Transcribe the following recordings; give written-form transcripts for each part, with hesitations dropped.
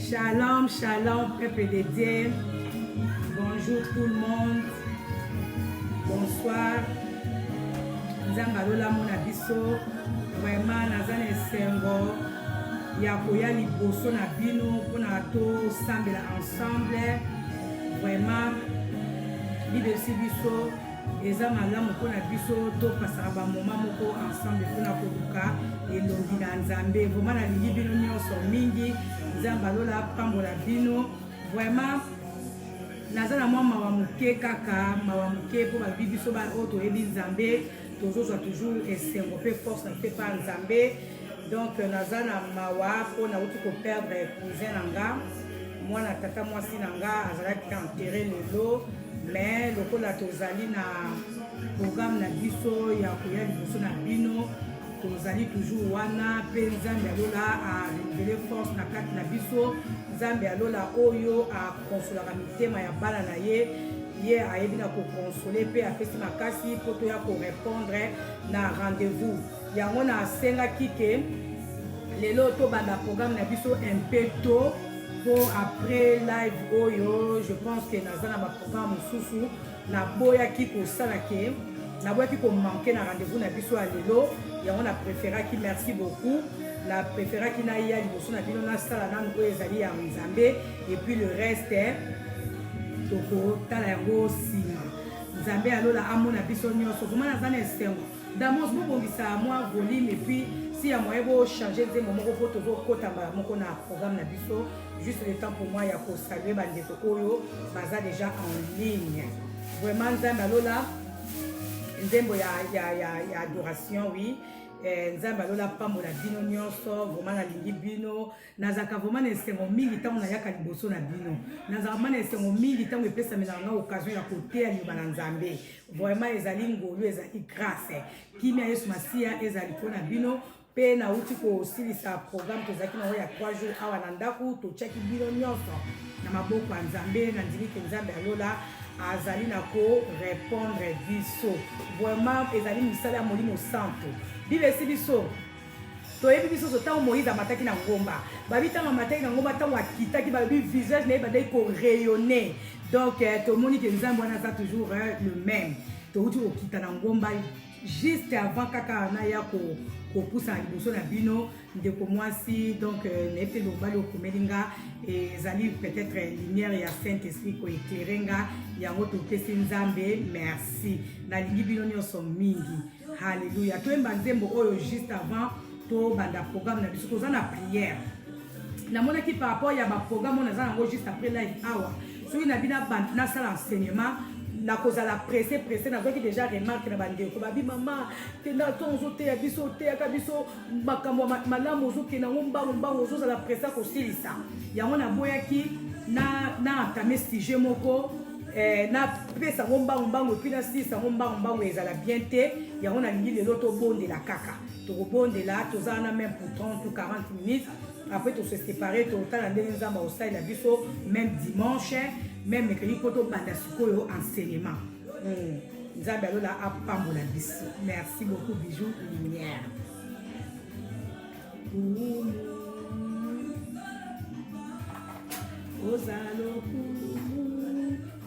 Shalom, shalom, peuple de Dieu. Bonjour tout le monde. Bonsoir. Nzambalola mona biso. Vraiment, nazana esengo. Yakoya liboso na bino. Pona to sambela ensemble. Vraiment, libesi biso. Eza malamu pona biso. To pasara ba moment moko ensemble. Pona koluka. Elongi na nzambe. Vraiment, na lingi bino nyonso mingi. Nzambalola pambola bino. Vraiment, nazana mwa mawa muke kaka, mawa muke po ba bibiso ba oto ebi nzambe, tozozwa toujours esengo pe force na pe pa nzambe. Donc nazana mawa po na uti ko perdre cousin nanga, mwana tata mwasi nanga azalaki enterré lelo, mais lokola tozali na programme na biso ya koya liboso na bino. Tozali toujours wana pe nzambe alola a renouveler force na kati na biso. Nzambe alola oyo a consolaka mitema ya bana na ye. Ye ayebi na ko consoler pe apesi makasi po to ya ko répondre na rendez-vous. Yango na asengaki ke lelo to banda programme na biso un peu tôt pour après live oyo. Je pense que nazana ba programme mosusu na boyaki ko salake. Na boyaki ko manquer na rendez-vous na biso a lelo. On a préféré qui merci beaucoup. La préféré qui n'a ya liboso na bino na sala na ngo ezali ya nzambe et puis le reste toko tala yango sima. Nzambe alola amona biso nyonso. Comment nazana esengo. Damos bo bongisa moi volume et puis si ya moyen bo changer des moments ko to kota ba moko na programme na biso juste le temps pour moi ya ko saluer bandeko oyo baza déjà en ligne. Vraiment nzambe alola nzembo ya adoration, oui. Nzambe alola pambola bino nyonso, vraiment na lingi bino. Nazaka vraiment na esengo mingi tango na yaka liboso na bino. Nazaka vraiment na esengo mingi tango epesa melanga occasion ya koteya liba na nzambe. Vraiment ezali ngolu, ezali grâce. Kimia Yesu Masia ezali pona bino. Pe na uti ko silisa programme tozaki na ya 3 jours awa na ndaku to cheki bino nyonso. Na maboko ya nzambe na ndimike nzambe alola azali na ko répondre biso. Vraiment ezali misala molimo santo. Bible si biso. To yebi biso so tango Moïse amataki na ngomba. Babi tango amataki na ngomba tango akitaki babi visage na ba dai ko rayonner. Donc to moni ke nzambe wana za toujours le même. To uti okita na ngomba juste avant kaka na ya ko poussa liboso na bino ndeko mwasi. Donc nete lobali okomelinga ezali peut-être lumière ya Saint-Esprit ko éclairenga yango to pesi nzambe merci na lingi bino nyonso mingi. Alléluia. To emba nzembo oyo juste avant to banda programme na biso toza na prière. Na mona ki par rapport ya ba programme on a juste après live hour. Soki na bina band na salle enseignement na koza la pressé na qui déjà remarque na bande ko babi mama tena tonzo te ya biso te ya biso makambo malamu zo ke na ngomba zo za la pressé ko silisa yango na boyaki na tamé sujet moko na pesa ngomba puis na silisa ngomba ezala bien te yango na lingi lelo to bonde la kaka to bonde la to za na même pour 30 ou 40 minutes. Après tout se séparer tout temps dans les nzamba au sai la biso même dimanche même mercredi koto banda sikoyo enseignement. Nzambe alola apambola biso. Merci beaucoup bijou lumière.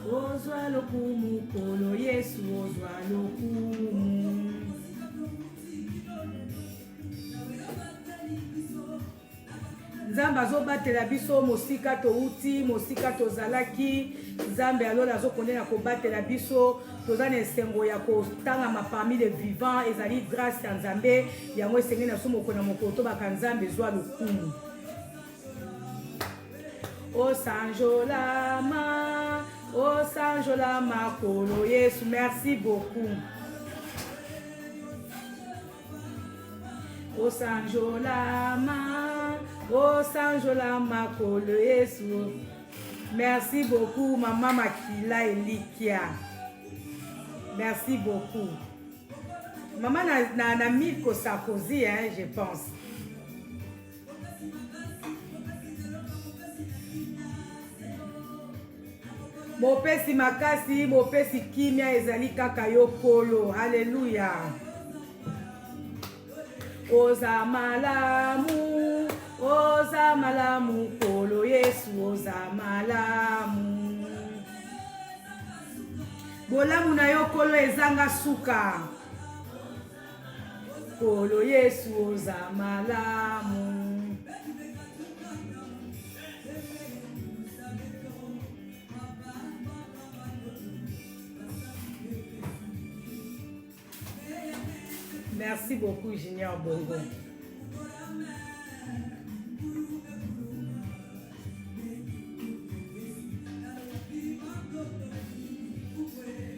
Ozwa lokumu kolo Yesu ozwa lokumu. Nzambe azobatela biso mosika touti mosika tozalaki. Nzambe alola azokonde ko batela biso toza na esengo ya kotanga parmi les vivants ezali grâce ya Nzambe yango esenge na somo kona mokoto baka Nzambe zwa lokumu. O sanjolama kolo Yesu. Merci beaucoup. O sanjolama kolo Yesu. Merci beaucoup maman Makila Elikia. Merci beaucoup. Maman na Milko Sarkozy hein, je pense. Mopesi makasi, mopesi kimia ezali kaka yo kolo. Alléluia. Oza malamu kolo Yesu oza malamu. Bolamu na yo kolo ezanga suka. Kolo Yesu oza malamu. Merci beaucoup, Junior Bongo.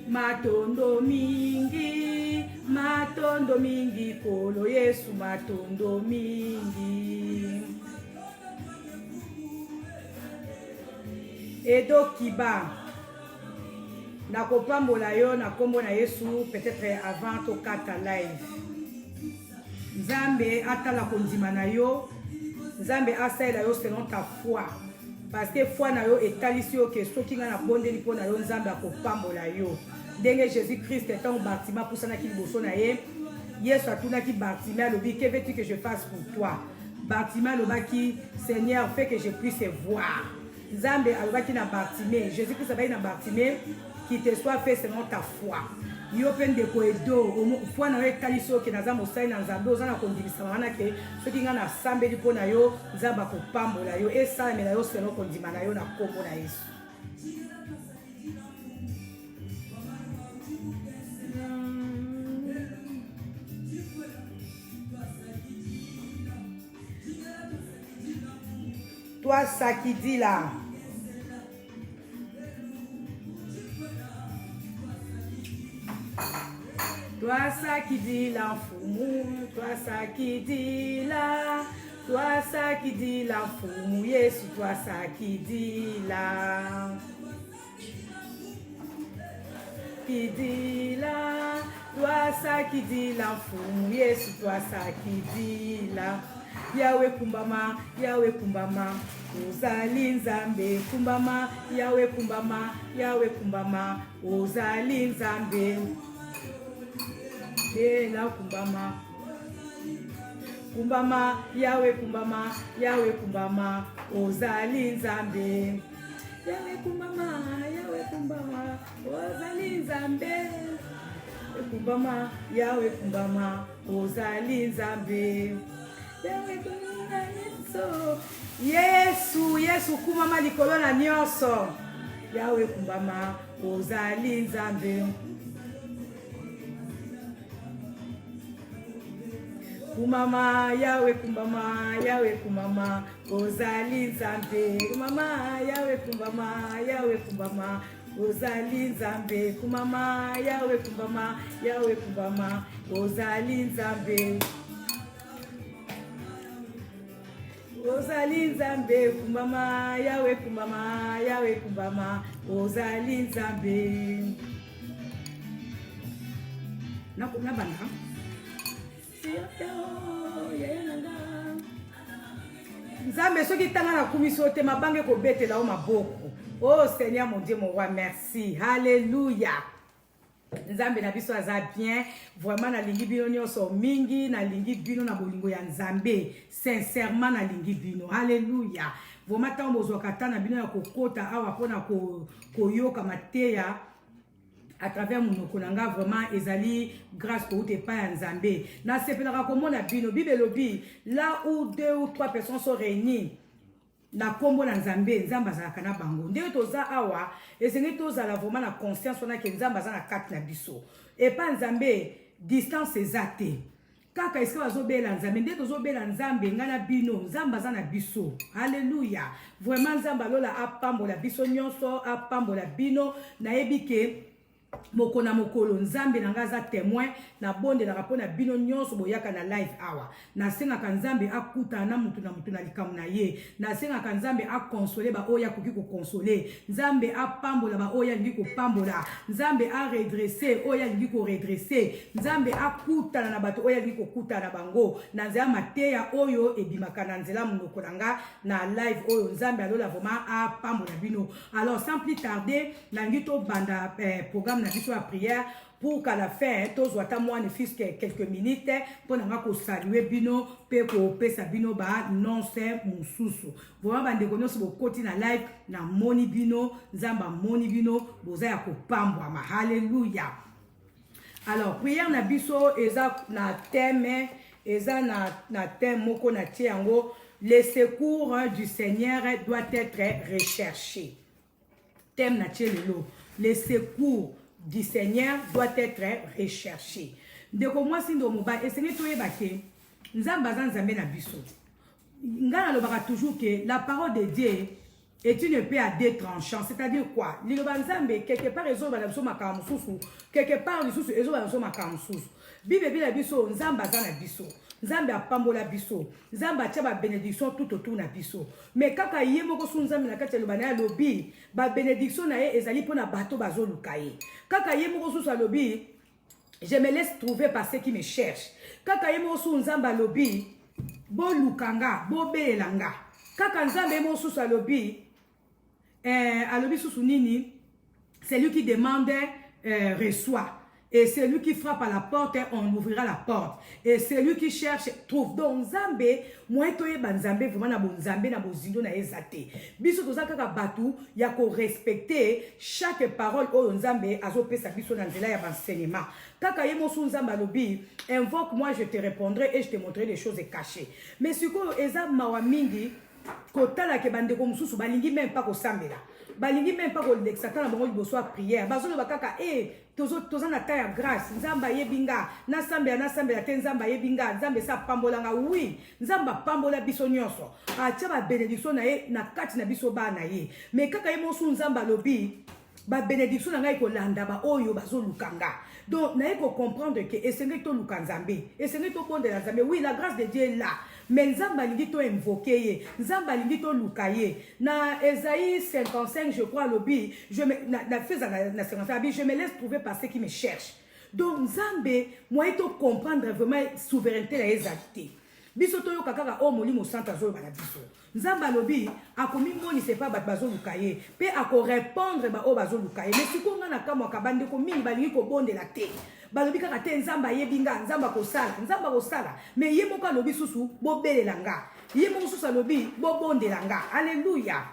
Matondo mingi, kolo Yesu matondo mingi. Edo Kiba, nakopambola yo na kombo na Yesu peut-être avant to kata live. Nzambe atala kondima na yo, Nzambe asaela yo selon ta foi. Parce que foi na yo etalisi yo ke soki nga na bondeli po na yo Nzambe akopambola yo. Ndenge Jésus-Christ est en Bartima pour sana ki liboso na ye. Yesu atunaki Bartima alobi que veux-tu que je fasse pour toi? Bartima alobaki Seigneur fais que je puisse voir. Nzambe alobaki na Bartimée, Jésus-Christ abai na Bartimée qui te soit fait selon ta foi. Yo pen de koedo foi na yo etalisi yo ke naza mosali na Nzambe ozana kondimisa wana ke soki nga na sambeli po na yo Nzambe akopambola yo esalamela yo selon kondima na yo na kombo na Yesu. Toi ça qui dit là. Toi ça qui dit là, Foumou, toi ça qui dit là, toi ça qui dit là, Foumou, Yesu, toi ça qui dit là. Qui dit là, toi ça qui dit là, Foumou, Yesu, toi ça qui dit là. Yahweh kumbama, Yahweh kumbama, ozali Nzambe kumbama, Yahweh kumbama, Yahweh kumbama, ozali Nzambe. La kumbama, kumbama, Yahweh kumbama, Yahweh kumbama, ozali Nzambe. Yahweh kumbama, Yahweh kumbama, ozali Nzambe. Kumbama, Yahweh kumbama, ozali Nzambe. Yesu, Yesu kumama likolo na nyonso. Yahweh kumbama, ozali Nzambe. Kumama, Yahweh kumbama, Yahweh kumbama, ozali Nzambe. Kumama, Yahweh kumbama, Yahweh kumbama, ozali Nzambe. Kumama, Yahweh kumbama, Yahweh kumbama, ozali Nzambe. Ozali Nzambe kumbama, Yahweh kumbama, Yahweh kumbama, ozali Nzambe. Na bana. Nzambe soki tanga na kumiso te mabange ko betela o maboko. Oh Seigneur mon Dieu mon roi, merci. Alléluia. Nzambe na biso aza bien, vraiment na lingi bino nyonso mingi, na lingi bino na bolingo ya Nzambe, sincèrement na lingi bino. Alléluia. Vraiment tant bozokata na bino ya kokota awa pona koyoka mateya à travers mon konanga vraiment ezali grâce pour te pas Nzambe. Na sepelaka komona bino Bible lobi là où 2 ou 3 personnes sont réunies na kombo na Nzambe, Nzambe azalaka na bango. Nde toza awa esengi tozala vraiment na conscience wana ke Nzambe azala na kati na biso. Et pas Nzambe distance ezate. Kaka eske bazobela Nzambe, nde tozobela Nzambe ngana bino, Nzambe azala na biso. Alléluia. Vraiment Nzambe alola apambola biso nyonso, apambola bino na yebike mokona mokolo Nzambe na ngaza témoin na bonde na rapona bino nyonso boyaka na live awa na senga ka Nzambe akuta na mutu na likamu na ye na senga ka Nzambe akonsoler ba oya koki ko consoler Nzambe apambola ba oya lingi ko pambola Nzambe a redresser oya lingi ko redresser Nzambe akuta na bato oya lingi ko kuta na bango na nzela mateya oyo ebimaka na nzela munoko nanga na live oyo Nzambe alola vraiment apambola bino. Alors sans plus tarder na ngito banda programme ensemble na biso à prière pour qu'à la fin tous wata moi ne fils que quelques minutes pour nga ko saluer bino pe ko pesa bino ba non c'est mususu vraiment bande ko nyonso bokoti na live na moni bino nzamba moni bino boza ya kopambwa ma haleluya. Alors prière na biso eza na thème eza na thème moko na tiango le secours du Seigneur doit être recherché. Thème na tielelo le secours du Seigneur doit être recherché. Ndeko moi sindo moba esenge toyeba ke nzamba nzambe na biso. Ngana lobaka toujours que la parole de Dieu est une épée à deux tranchants, c'est-à-dire quoi? Liloba nzambe quelque part ezo ba biso makama mususu, quelque part lisusu ezo ba biso makama mususu. Bible bila biso nzamba za na biso. Nzambe apambola biso. Nzamba atia ba bénédiction tout autour na biso. Mais kaka ye moko su nzambe na kati ya loba na ya lobi, ba bénédiction na ye ezali pona bato bazo luka ye. Kaka ye moko su sa lobi, je me laisse trouver par ceux qui me cherchent. Kaka ye moko su nzamba lobi, bo lukanga, bo belanga. Kaka nzambe moko su sa lobi, alobi su nini, c'est lui qui demande reçoit. Et celui qui frappe à la porte, on ouvrira la porte. Et celui qui cherche, trouve. Donc, Nzambe, moi, toye ban Nzambe, vraiment, na bon Nzambe, na bon zindo, na ezate. Biso, toza kaka batu, ya ko respecter chaque parole, oh, Nzambe, azo pesa biso, na nzela, ya enseignement. Kaka yemo su Nzamba lobi, invoque, moi, je te répondrai et je te montrerai des choses cachées. Mais si ko, eza mawa mingi, kotala ke bande ko mususu, balingi même pas ko sambela. Balingi même pas ko l'exata na bango liboso a prière. Bazolo bakaka, toza na ta ya grâce. Nzamba yebinga, na sambela te nzamba yebinga, nzambe sa pambolanga. Oui, nzamba pambola biso nyonso. Atia ba bénédiction na ye na kati na biso ba na ye. Mais kaka ye mosu nzamba lobi, ba bénédiction na ngai ko landa ba oyo bazo lukanga. Donc na ye ko comprendre que esenge to lukanzambe, esenge to bonde la nzambe. Oui, la grâce de Dieu est là. Mais nzamba lingi to invoquer ye, nzamba lingi to lukaye. Na Esaïe 55 je crois lobi, je me na 55 je me laisse trouver par ceux qui me cherchent. Donc nzambe moi to comprendre vraiment souveraineté la exalté. Biso to yo kakaka o molimo santa zo bana biso. Nzamba lobi akomi moni c'est pas bat bazo lukaye, pe ako répondre ba o bazo lukaye. Mais siko nga na kamwa kabande ko mingi balingi ko bonde la te. Balobi kaka te nzamba yebinga, nzamba ko sala. Mais ye moko lobi susu bo belelanga. Ye moko susu lobi bo bondelanga. Alléluia.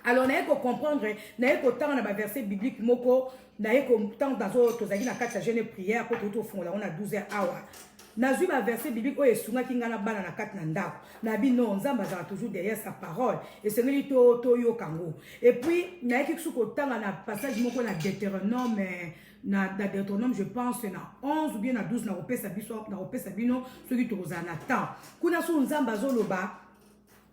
Alors na eko comprendre, na eko tanga na ba verset biblique moko, na eko tanga dans tozali na kati ya jeune prière ko to fond la on a 12h hour. Nazu ba verset biblique oyo esunga kingana bana na kati na ndako. Na bi non nzamba za toujours derrière sa parole et c'est ngeli to yo kango. Et puis na eki suko tanga na passage moko na Deutéronome na Deutéronome je pense na 11 ou bien na 12 na opesa bino ceux qui toza na temps. Kuna su nzamba zoloba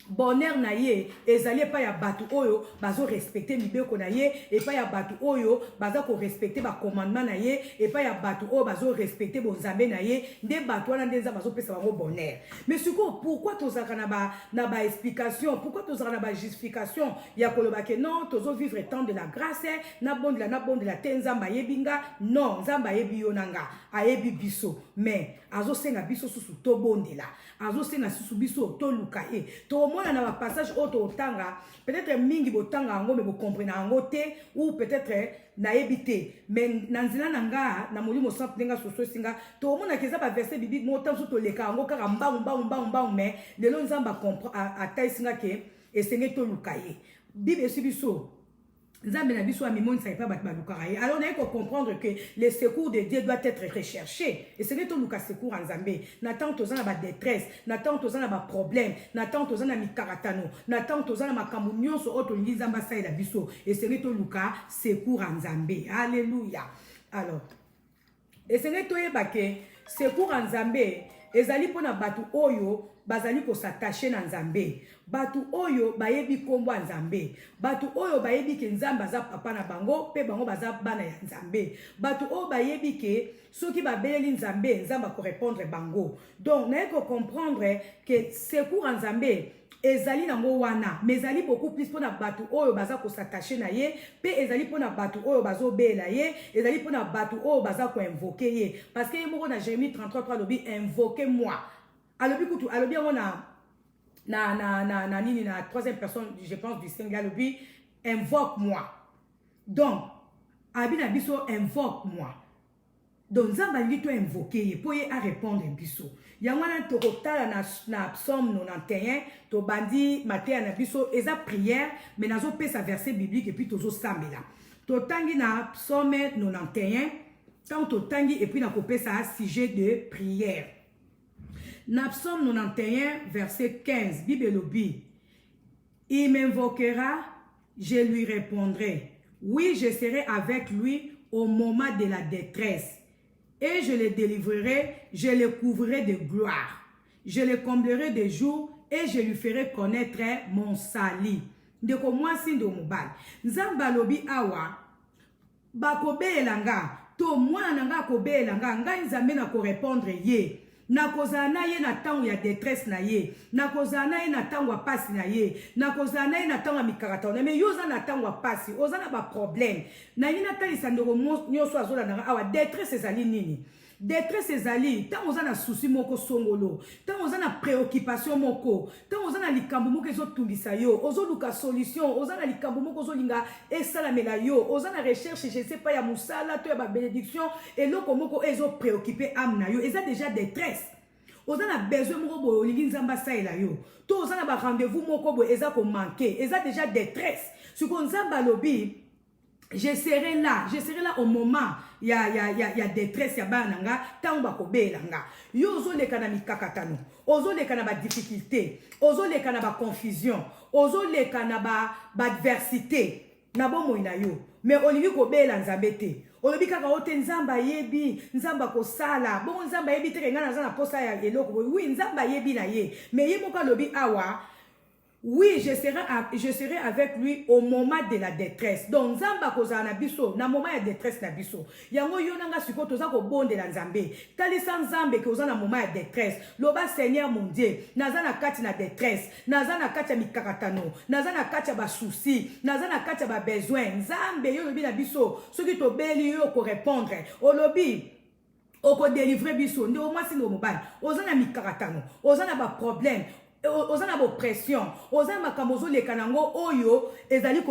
bonheur na ye ezali pa ya batu oyo bazo respecter mibeko na ye et pa ya batu oyo baza ko respecter ba commandement na ye et pa ya batu oyo bazo respecter bonzambe na ye nde batu wana nde bazo pesa bango bonheur. Mais surtout pourquoi tozaka na ba explication, pourquoi tozaka na ba justification ya koloba ke non tozo vivre temps de la grâce na bonde la tenzamba yebinga non nzamba yebi yonanga ayebi biso mais azo senga biso susu to bonde la azo senga susu biso to lukaye to mona na passage auto otanga peut-être mingi botanga ngo me bo comprendre ngo te ou peut-être na ebité mais nanzina nanga na molimo sans nenga soso singa to mona keza ba verset biblique mo tant to leka ngo kaka mba mais le lo nzamba comprend a taille singa ke esenge to lukaye bible sibiso nzambe na biso amimoni sa pas batba lukaraye. Alors on a qu'on comprendre que le secours de Dieu doit être recherché et c'est to luka secours en nzambe n'attend tozana ba détresse n'attend tozana ba problème n'attend tozana mikaratano n'attend tozana makambo nyonso oto lingi nzamba sa ila biso et c'est to luka secours en nzambe. Alléluia. Alors et c'est to yebake secours en nzambe ezali pona batu oyo bazali ko s'attacher na nzambe batu oyo bayebi kombo nzambe batu oyo bayebi ke nzamba za papa na bango pe bango baza bana ya nzambe batu oyo bayebi ke soki babeli nzambe nzamba ko répondre bango. Donc na ko comprendre que secours nzambe ezali nango wana mais ezali beaucoup plus pona batu oyo baza ko s'attacher na ye pe ezali pona batu oyo bazo bela ye ezali pona batu oyo baza ko invoquer ye parce que moko na Jérémie 33 lobi invoquez moi alobi kutu alobi on na nini na troisième personne je pense du singulier alobi invoque moi. Donc abina biso invoque moi. Donc nzamba lingi to invoquer pour y a répondre biso. Yangwana to kotala na psaume 91 to bandi matin na biso eza prière mais nazo pesa verset biblique et puis tozo sambela. To tangi na psaume 91 tant to tangi et puis na kopesa sujet de prière. Na psaume 91 verset 15 Bible lobi. Il m'invoquera, je lui répondrai. Oui, je serai avec lui au moment de la détresse. Et je le délivrerai, je le couvrirai de gloire. Je le comblerai de jours et je lui ferai connaître mon salut. Ndeko mwasi ndo mobali. Nzamba lobi awa, bakobe elanga, to mwana nga kobe elanga, nga nzambe na ko répondre ye. Na kozala na ye na tango ya détresse na ye, na kozala na ye na tango ya pasi na ye, na kozala na ye na tango ya mikakata na me yo za na tango ya pasi, oza na ba problème. Na yina talisa ndoko nyoso azola na awa détresse ezali nini? Détresse ezali, tant oza na souci moko songolo, tant oza na préoccupation moko, tant oza na likambo moko ezotungisa yo, ozoluka solution, oza na likambo moko ozolinga esalamela yo, oza na recherche, je sais pas ya musala to ya ba bénédiction, eloko moko ezo préoccupé âme na yo, eza déjà détresse. Oza na besoin moko boye olingi nzamba saela yo, to oza na ba rendez-vous moko boye eza ko manquer, eza déjà détresse. Siko nzamba lobi je serai là au moment ya détresse ya bana nga tango bakobela nga yo ozoleka na mikakatano ozoleka na ba difficulté ozoleka na ba confusion ozoleka na ba adversité na bomoi na yo mais olingi kobela nzambe te olobi kaka ote nzamba yebi nzamba kosala bongo nzamba yebi te nga naza na posa ya eloko oui nzamba yebi na ye mais ye moko alobi awa. Oui, je serai avec lui au moment de la détresse. Donc, nzamba koza na biso, na moment ya détresse na biso. Yango yonanga siko toza ko bonde la nzambe. Talisa nzambe koza na moment ya détresse. Loba Seigneur mon Dieu, naza na kati na détresse, naza na kati ya mikakatano, naza na kati ya ba souci, naza na kati ya ba besoin. Nzambe yo lobi na biso, soki to beli yo ko répondre. Olobi oko délivrer biso, ndo mwasi ndo mobali. Oza na mikakatano, oza na ba problème. Oza na pression, oza makambo ozoleka nango oyo ezali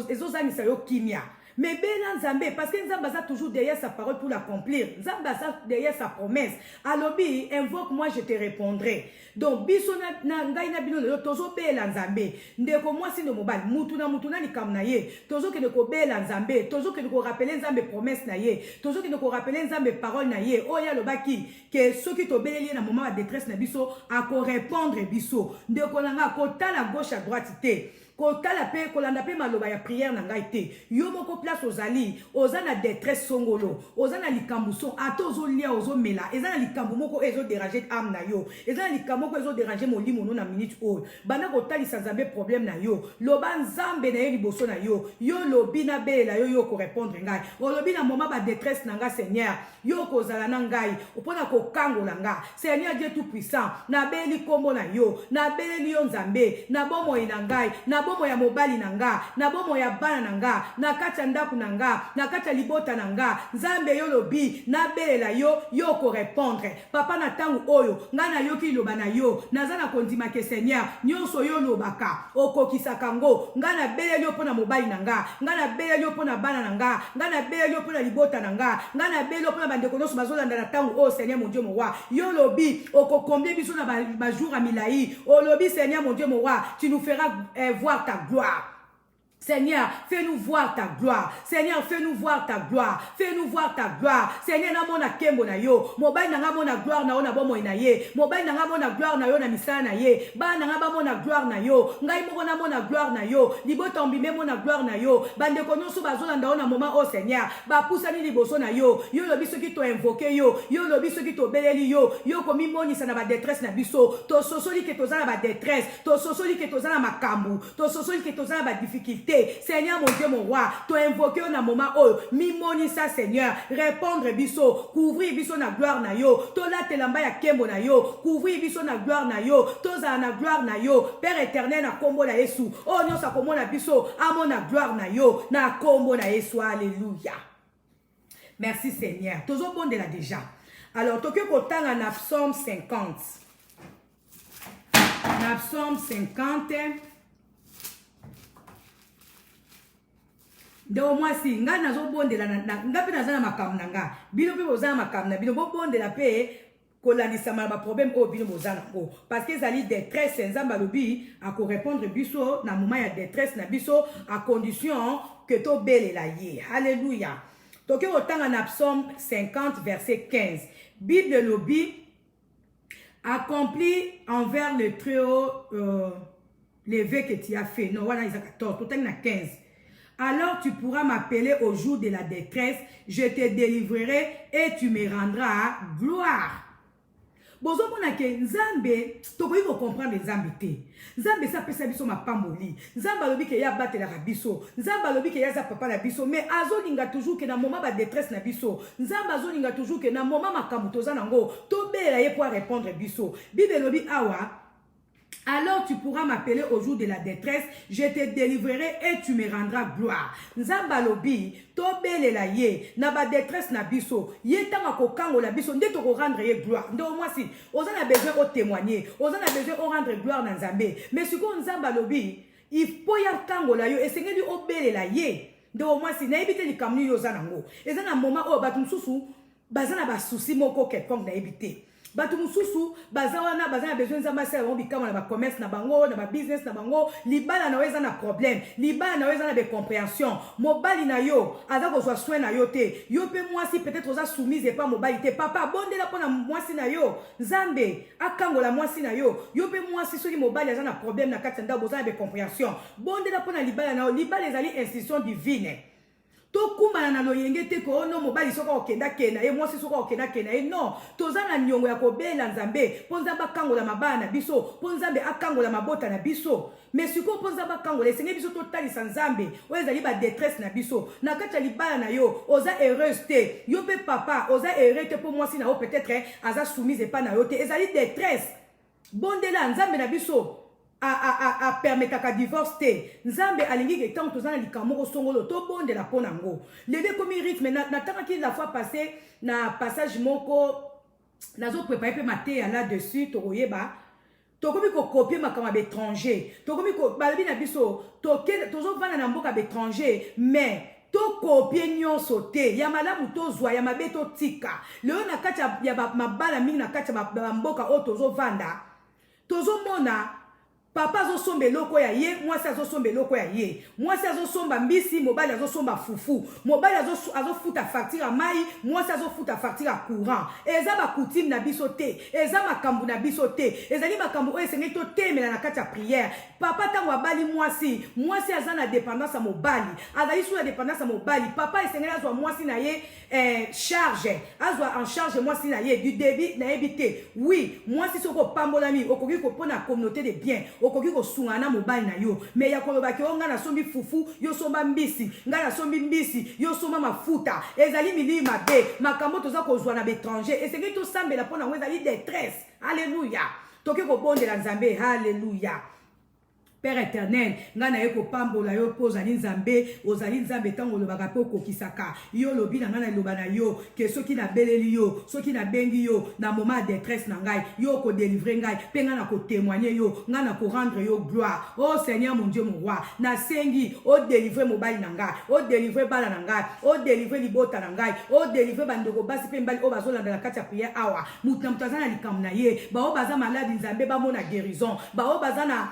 ezozangisa yo kimia. Mais bela nzambe parce que nzamba za toujours derrière sa parole pour l'accomplir. Nzamba za derrière sa promesse. Alobi invoque moi je te répondrai. Donc biso na ngai na bino lelo tozo bela nzambe. Ndeko mwasi ndo mobali mutu na likam na ye. Tozo ke ko bela nzambe, tozo ke ko rappeler nzambe promesse na ye. Tozo ke ko rappeler nzambe parole na ye. Oya lobaki que soki to beleli na moment de détresse na biso a ko répondre biso. Ndeko nanga ko tala gauche à droite te. Kotala pe kolanda pe maloba ya prière na ngai te yo moko place ozali oza na détresse songolo oza na likambo so ato ozolia ozomela eza na likambo moko ezo déranger âme na yo eza na likambo moko ezo déranger molimo no na minute oyo bana kotalisa nzambe problème na yo loba nzambe na ye liboso na yo yo lobi na belela yo ko répondre ngai olobi na moment ba détresse na nga Seigneur yo kozala na ngai opona kokangola nga Seigneur Dieu tout puissant na beli kombo na yo na beleli yo nzambe na bomoi na ngai na bomo ya mobali na nga na bomo ya bana na nga na kati ya ndaku na nga na kati ya libota na nga nzambe yo lobi na belela yo ko répondre papa na tangu oyo nga na yoki loba na yo naza na kondima ke Seigneur nyonso yo lobaka okokisaka ngo nga na beleli yo pona mobali na nga na beleli yo pona bana na nga na beleli yo pona libota na nga na beleli yo pona bandeko nyonso bazolanda na tangu oh Seigneur mon Dieu mon roi yo lobi okokombie biso na ba jour a milai o lobi Seigneur mon Dieu mon roi tu nous feras voir ta gloire. Seigneur, fais-nous voir ta gloire. Seigneur, fais-nous voir ta gloire. Fais-nous voir ta gloire. Seigneur, na mona kembo na yo. Mobile na nga mona gloire na yo na bomo na ye. Mobile na nga mona gloire na yo na misala na ye. Ba na nga ba mona gloire na yo. Ngai moko na mona gloire na yo. Libota mbime mona gloire na yo. Bande konyoso bazolanda yo na moment oh Seigneur. Ba pusani liboso na yo. Yo lobi soki to invoquer yo. Yo lobi soki to beleli yo. Yo komi moni sa na ba détresse na biso. To sosoli ke to za na ba détresse. To sosoli ke to za na makambu. To sosoli ke to za na ba difficulté. Seigneur mon Dieu mon roi, tu as invoqué un moment oh mimoni ça Seigneur, répondre biso, couvrir biso na gloire na yo, to la telamba ya kembo na yo, couvrir biso na gloire na yo, to za na gloire na yo, Père éternel na kombo na Yesu. Oh non ça komona biso, amo na gloire na yo, na kombo na Yesu. Alléluia. Merci Seigneur. Tozo bonde là déjà. Alors tokyo kotanga na psaume 50. Na psaume 50 ndeko mwasi nga nazobondela nga mpe naza na makambo na nga bino mpe boza na makambo na bino bobondela mpe kolandisama na baproblème oyo bino boza nango parce que ezali détresse nzambe alobi akorépondre biso na moment ya détresse na biso à condition que tobelela ye. Alléluia. Toke otanga na Psaume 50 verset 15. Bible lobi accompli envers le Très-Haut les vœux que tu as fait. Non, voilà, il y a 14. Total na 15. Alors tu pourras m'appeler au jour de la détresse, je te délivrerai et tu me rendras gloire. Bozo mona ke nzambe toko yiko comprendre nzambe te. Nzambe sa pesa biso mapamboli. Nzambe alobi ke ya batela ka biso. Nzambe alobi ke ya za papa na biso, mais azolinga toujours ke na moment ba détresse na biso. Nzambe azolinga toujours ke na moment makambo toza nango to bela ye pour répondre biso. Bible lobi awa alors tu pourras m'appeler au jour de la détresse, je te délivrerai et tu me rendras gloire. Nzamba lobi, to belela ye, na ba détresse na biso, ye tanga ko kango la biso, nde to ko rendre ye gloire. Ndo moi si, oza na besoin de témoigner, oza na besoin de rendre gloire na Nzambe. Mais si ko Nzamba lobi, il faut ya kango la yo, et sengeli o belela ye. Ndo moi si, na ebite li kamni yo zanango. Eza na moment o batum susu, bazana ba souci moko quelconque na ebite. Batu mususu bazawana bazana besoin nzamba sala bon bikama na ba commerce na bango na ba business na bango libala na weza na problème libala na weza na be compréhension mobali na yo aza ko zwa soin na yo te yo pe mwasi peut-être oza soumise pas mobali te papa bondela pona mwasi na yo nzambe akangola mwasi na yo yo pe mwasi soki mobali aza na problème na kati ndabo oza na be compréhension bondela pona libala na yo libala ezali institution divine. Tokumana na loyenge te ko no mobali soka okenda kena e mwasi soka okenda kena e non tozana nyongo ya kobela nzambe ponza bakangola mabana biso ponza be akangola mabota na biso mais siko ponza bakangola esenge biso totalisa nzambe o ezali ba détresse na biso na kati ya libala na yo oza heureuse te yo pe papa oza heureux te po mwasi na yo peut-être aza soumise pa na yo te ezali détresse bondela nzambe na biso a permettre ka divorce te nzambe alingi ke tant tozana likamo ko songolo to bonde la ponango lebe komi rythme na takaki la fois passée na passage moko nazo préparer pe maté là dessus to yeba to komi ko copier makama ba étranger to komi ko balbi na biso to tozo vana na mboka ba étranger mais to copier nyonso te ya malamu to zwa ya mabe to tika leo na kati ya mabala mingi na kati ya mboka o tozo vanda tozo mona papa azosomba eloko ya ye mwasi azosomba eloko ya ye mwasi azosomba mbisi mobali azosomba fufu mobali azofuta facture ya mai mwasi azofuta facture ya courant eza bakutime na biso te eza makambo na biso te ezali makambo oyo esengeli totemela na kati ya prière papa ntango abali mwasi aza na dépendance ya mobali azali su na dépendance ya mobali papa esengeli azwa mwasi na ye charge azwa en charge mwasi na ye du débit nayebi te oui mwasi soki opambolami okoki kopona communauté de bien okoki kosungana mobali na yo mais ya koloba ke nga na sombi fufu yo somba mbisi nga na sombi mbisi yo somba mafuta ezali milili mabe makambo toza kozwa na bétranger esengeli tosambela mpona ngo ezali détresse. Alléluia. Toki kobondela nzambe. Alléluia. Père éternel, ngana yeko pambola yo poza nzambe, ozali nzambe tango lobaka pe okokisaka. Yo lobi na ngana loba na yo, ke soki na beleli yo, soki na bengi yo, na moment de détresse na ngai, yo ko délivrer ngai, pe ngana ko témoigner yo, ngana ko rendre yo gloire. Oh Seigneur mon Dieu mon roi, na sengi, o délivrer mobali na ngai, o délivrer bala na ngai, o délivrer libota na ngai, o délivrer bandoko basi pe mbali o bazola na kati ya prière awa. Mutu mutazana likam na ye, ba o baza malade nzambe ba mona guérison, ba o bazana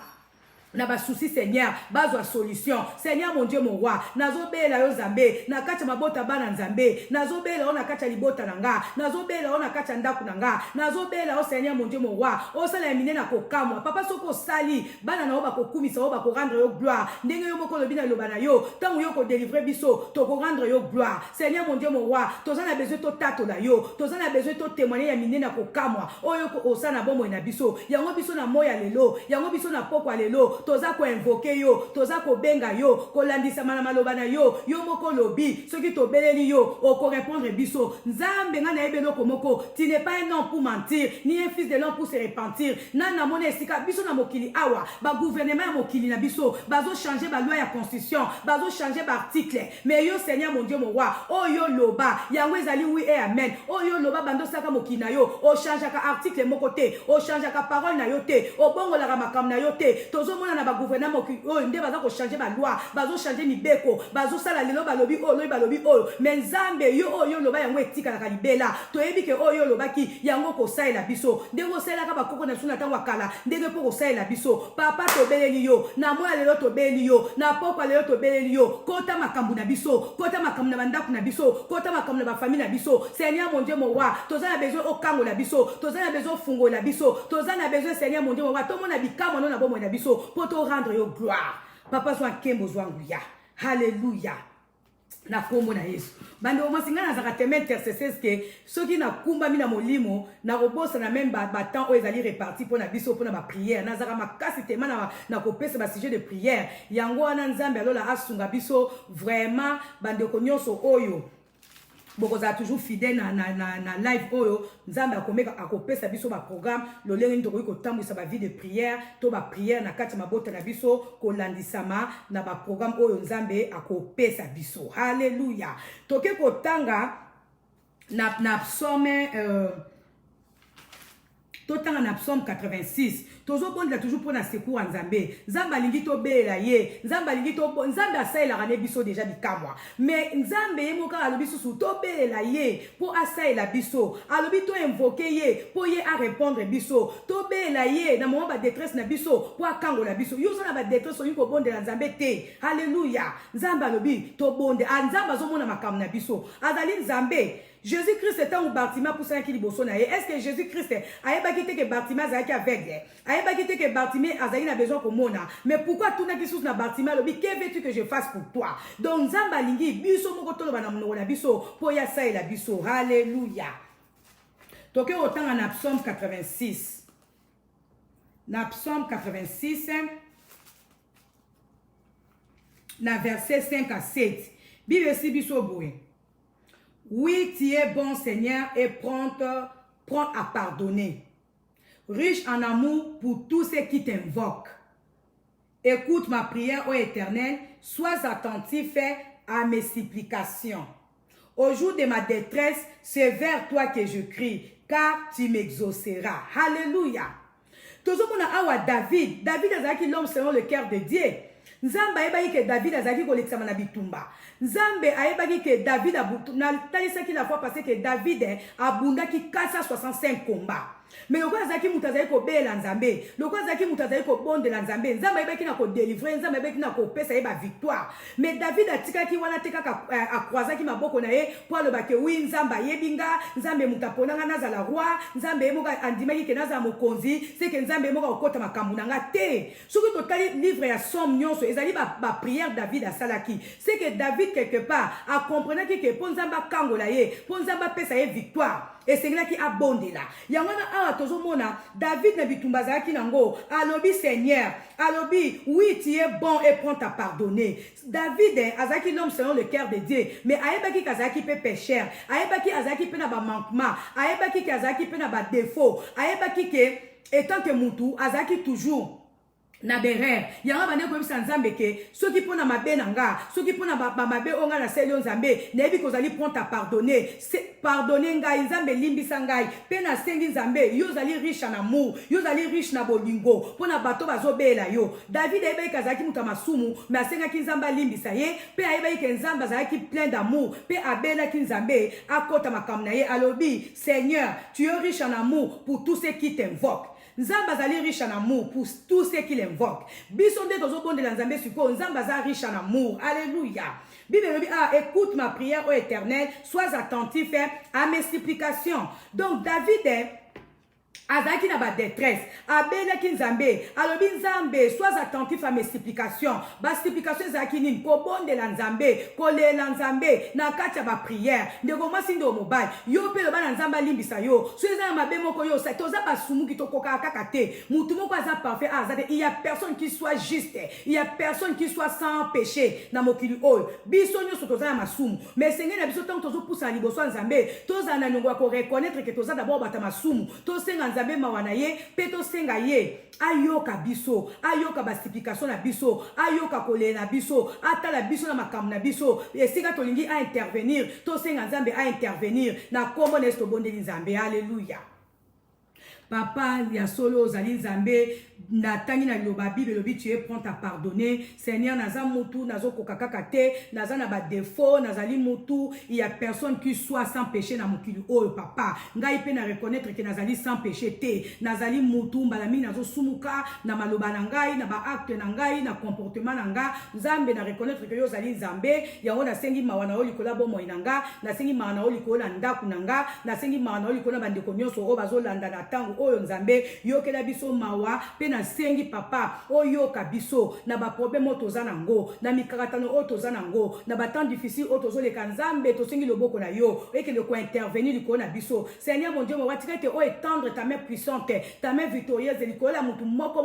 na ba souci Seigneur bazwa solution. Seigneur mon Dieu mon roi, nazobela yo nzambe na kati mabota bana nzambe, nazobela ona kati libota nanga, nazobela ona kati ndaku nanga, nazobela o Seigneur mon Dieu mon roi, o sala yamine na kokamwa papa soko sali bana na oba kokumisa oba ko rendre yo gloire ndenge yo moko lobina loba na yo tango yo ko délivrer biso to ko rendre yo gloire. Seigneur mon Dieu mon roi, tozana besoin to tato na yo, tozana besoin to témoigner yamine na kokamwa oyo ko osana bomo na biso yango biso na moya lelo yango biso na pokwa lelo toza ko invoquer yo toza ko benga yo ko landisa mana maloba na yo yo moko lobi soki to beleli yo o ko répondre biso nzambe nga na ebelo ko moko tu n'es pas un homme pour mentir ni un fils de l'homme pour se repentir nana mona esika biso na mokili awa ba gouvernement ya mokili na biso bazo changer ba loi ya constitution bazo changer ba article mais yo Seigneur mon Dieu mon roi o yo loba yango ezali oui et amen o yo loba bando saka mokili na yo o changer ka article moko te o changer ka parole na yo te o bongo la makambo na yo te tozo mona tozana na ba gouvernement oyo nde baza ko changer ba loi bazo changer mibeko bazo sala lelo balobi oyo balobi oyo mais nzambe yo oyo loba yango etika na libela toyebi ke oyo lobaki yango ko saela biso ndenge osalaka bakoko na biso na ntango akala ndenge mpo kosalela biso papa tobeleli yo na moya lelo tobeleli yo na pokwa lelo tobeleli yo kota makambo na biso kota makambo na bandako na biso kota makambo na bafamille na biso Seigneur mon Dieu mon roi toza na besoin okango na biso toza na besoin fungo na biso toza na besoin Seigneur mon Dieu mon roi tomona bikamo na bomo na biso po to rendre yo gloire papa zwa nkembo zwa nguya haleluya na kombo na Yesu bande omasinga na zaka teme intercesseurs ke soki na kumba mina molimo na robosa na même ba temps o ezali réparti pour na biso pour na ba prière na zaka makasi tema na kopesa ba sujet de prière yango wana nzambe alola asunga biso vraiment bande ko nyonso oyo bokoza toujours fidèle na live oyo nzambe akomeka akopesa biso ba programme lolenge ndoko ko tambwisa ba vie de prière to ba prière na kati mabota na biso ko landisama na ba programme oyo nzambe akopesa biso haleluya toke ko tanga na psaume totanga na psaume 86 tozo kondela toujours pour na secours en nzambe nzambe alingi to bela ye nzambe alingi to nzambe asaela rane biso déjà bikamwa mais nzambe ye moka alobi susu to bela ye pour asaela biso alobi to invoquer ye pour ye a répondre biso to bela ye na moment ba détresse na biso pour akango la biso yo na ba détresse oyi ko bondela nzambe te haleluya nzambe alobi to bonde nzambe azomona makambo na biso azali nzambe Jésus-Christ était un Bartimée pour ça qui liboso na ye. Est-ce que Jésus-Christ a pas quitté que Bartimée a été aveugle? A pas quitté que Bartimée a besoin comme mona. Mais pourquoi tout n'a qui sous na Bartimée lobi que veux-tu que je fasse pour toi? Donc Zamba lingi biso moko tolo bana mnoko na biso po ya sa la biso. Alléluia. Toke autant en Psaume 86. Na Psaume 86 na verset 5 à 7. Bible si biso boue. Oui, tu es bon, Seigneur, et prompt à pardonner. Riche en amour pour tous ceux qui t'invoquent. Écoute ma prière, ô Éternel, sois attentif à mes supplications. Au jour de ma détresse, c'est vers toi que je crie, car tu m'exauceras. Alléluia. Toujours qu'on a awa David. David a l'homme selon le cœur de Dieu. Nzambe ayebaki ke David azaki kolekisama na bitumba. Nzambe ayebaki ke David na talisaki la fois passée que David abundaki 465 combats. Mais le quoi azaki mutazaki ko bela nzambe, le quoi azaki mutazaki ko bondela nzambe, nzambe ayebaki na ko délivrer, nzambe ayebaki na ko pesa yeba victoire. Mais David atikaki wana tekaka akwazaki maboko na ye pour le bake oui nzambe yebinga, nzambe mutaponanga nazala roi, nzambe yemoka andimaki ke nazala mokonzi, c'est que nzambe yemoka okota makambu nanga te. Soki totali livre ya somme nyonso ezali ba prière David asalaki. C'est que David quelque part a comprenait que pour nzamba kangola ye, pour nzamba pesa ye victoire. Et c'est là qui a bondé là. Yangana awa tozomona David na bitumba zaki nango alobi Seigneur, alobi oui tu es bon et prompt à pardonner. David azaki l'homme selon le cœur de Dieu, mais aebaki kazaki pe pécheur, aebaki azaki pe na ba manquement, aebaki kazaki pe na ba défaut, aebaki ke étant que mutu azaki toujours na berere yanga bane ko bisa nzambe ke soki pona mabe nanga soki pona ba mabe onga na seli nzambe nebi kozali prompt à pardonner pardonner ngai nzambe limbisa ngai pe na sengi nzambe yo zali riche en amour yo zali riche na bolingo pona bato bazobela yo David ayebaki kazaki muta masumu mais asengaki nzamba limbisa ye pe ayebaki ke nzamba zalaki plein d'amour pe abelaki nzambe akota makambo na ye alobi Seigneur tu es riche en amour pour tous ceux qui t'invoquent. Nzamba zali riche en amour pour tous ceux qui l'invoquent. Bisonde tozo bonde la nzambe suko nzamba za riche en amour. Alléluia. Bible dit écoute ma prière ô Éternel, sois attentif à mes supplications. Donc David azaki na ba détresse abelaki nzambe alobi nzambe sois attentif à mes supplications ba supplications zaki nini ko bondela nzambe ko lela nzambe na kati ya ba prière ndeko masindo mobile yo pe loba na nzamba limbisa yo so eza na mabe moko yo sa toza ba sumu ki tokoka kaka te mutu moko aza parfait azade il y a personne qui soit juste il y a personne qui soit sans péché na mokili oyo biso nyoso toza na masumu mais sengeli na biso tango tozo poussa liboso nzambe toza na nyongo ko reconnaître que toza d'abord bata masumu to senga nzambe mawana ye peto senga ye ayoka biso ayoka basiplication na biso ayoka kolela na biso atala biso na makambo na biso esika tolingi a intervenir to senga nzambe a intervenir na kombo na esto bondeli nzambe. Alléluia. papa ya solo ozali nzambe natangi na liloba Bible lobi tu es prompt à pardonner. Seigneur naza mutu nazo kokakaka te naza na ba défaut nazali mutu il y a personne qui soit sans péché na mokili oyo papa ngai pe na reconnaître que nazali sans péché te nazali mutu mbala mingi nazo sumuka na maloba na ngai na ba acte na ngai na comportement na nga nzambe na reconnaître que yo zali nzambe yango nasengi mawa na yo likola bomoi na nga nasengi mawa na yo likola ndaku na nga nasengi mawa na yo likola bandeko nyonso oyo bazolanda na ntango oyo nzambe yokela biso mawa pe nasengi papa oyoka biso na baproblème oyo toza nango na mikakatano oyo toza nango na batemps difficile oyo tozoleka nzambe tosengi loboko na yo ekende kointervenir likolo na biso Seigneur mon Dieu mowatika ete oyo étendre ta main puissante ta main victorieuse likolo ya mutu moko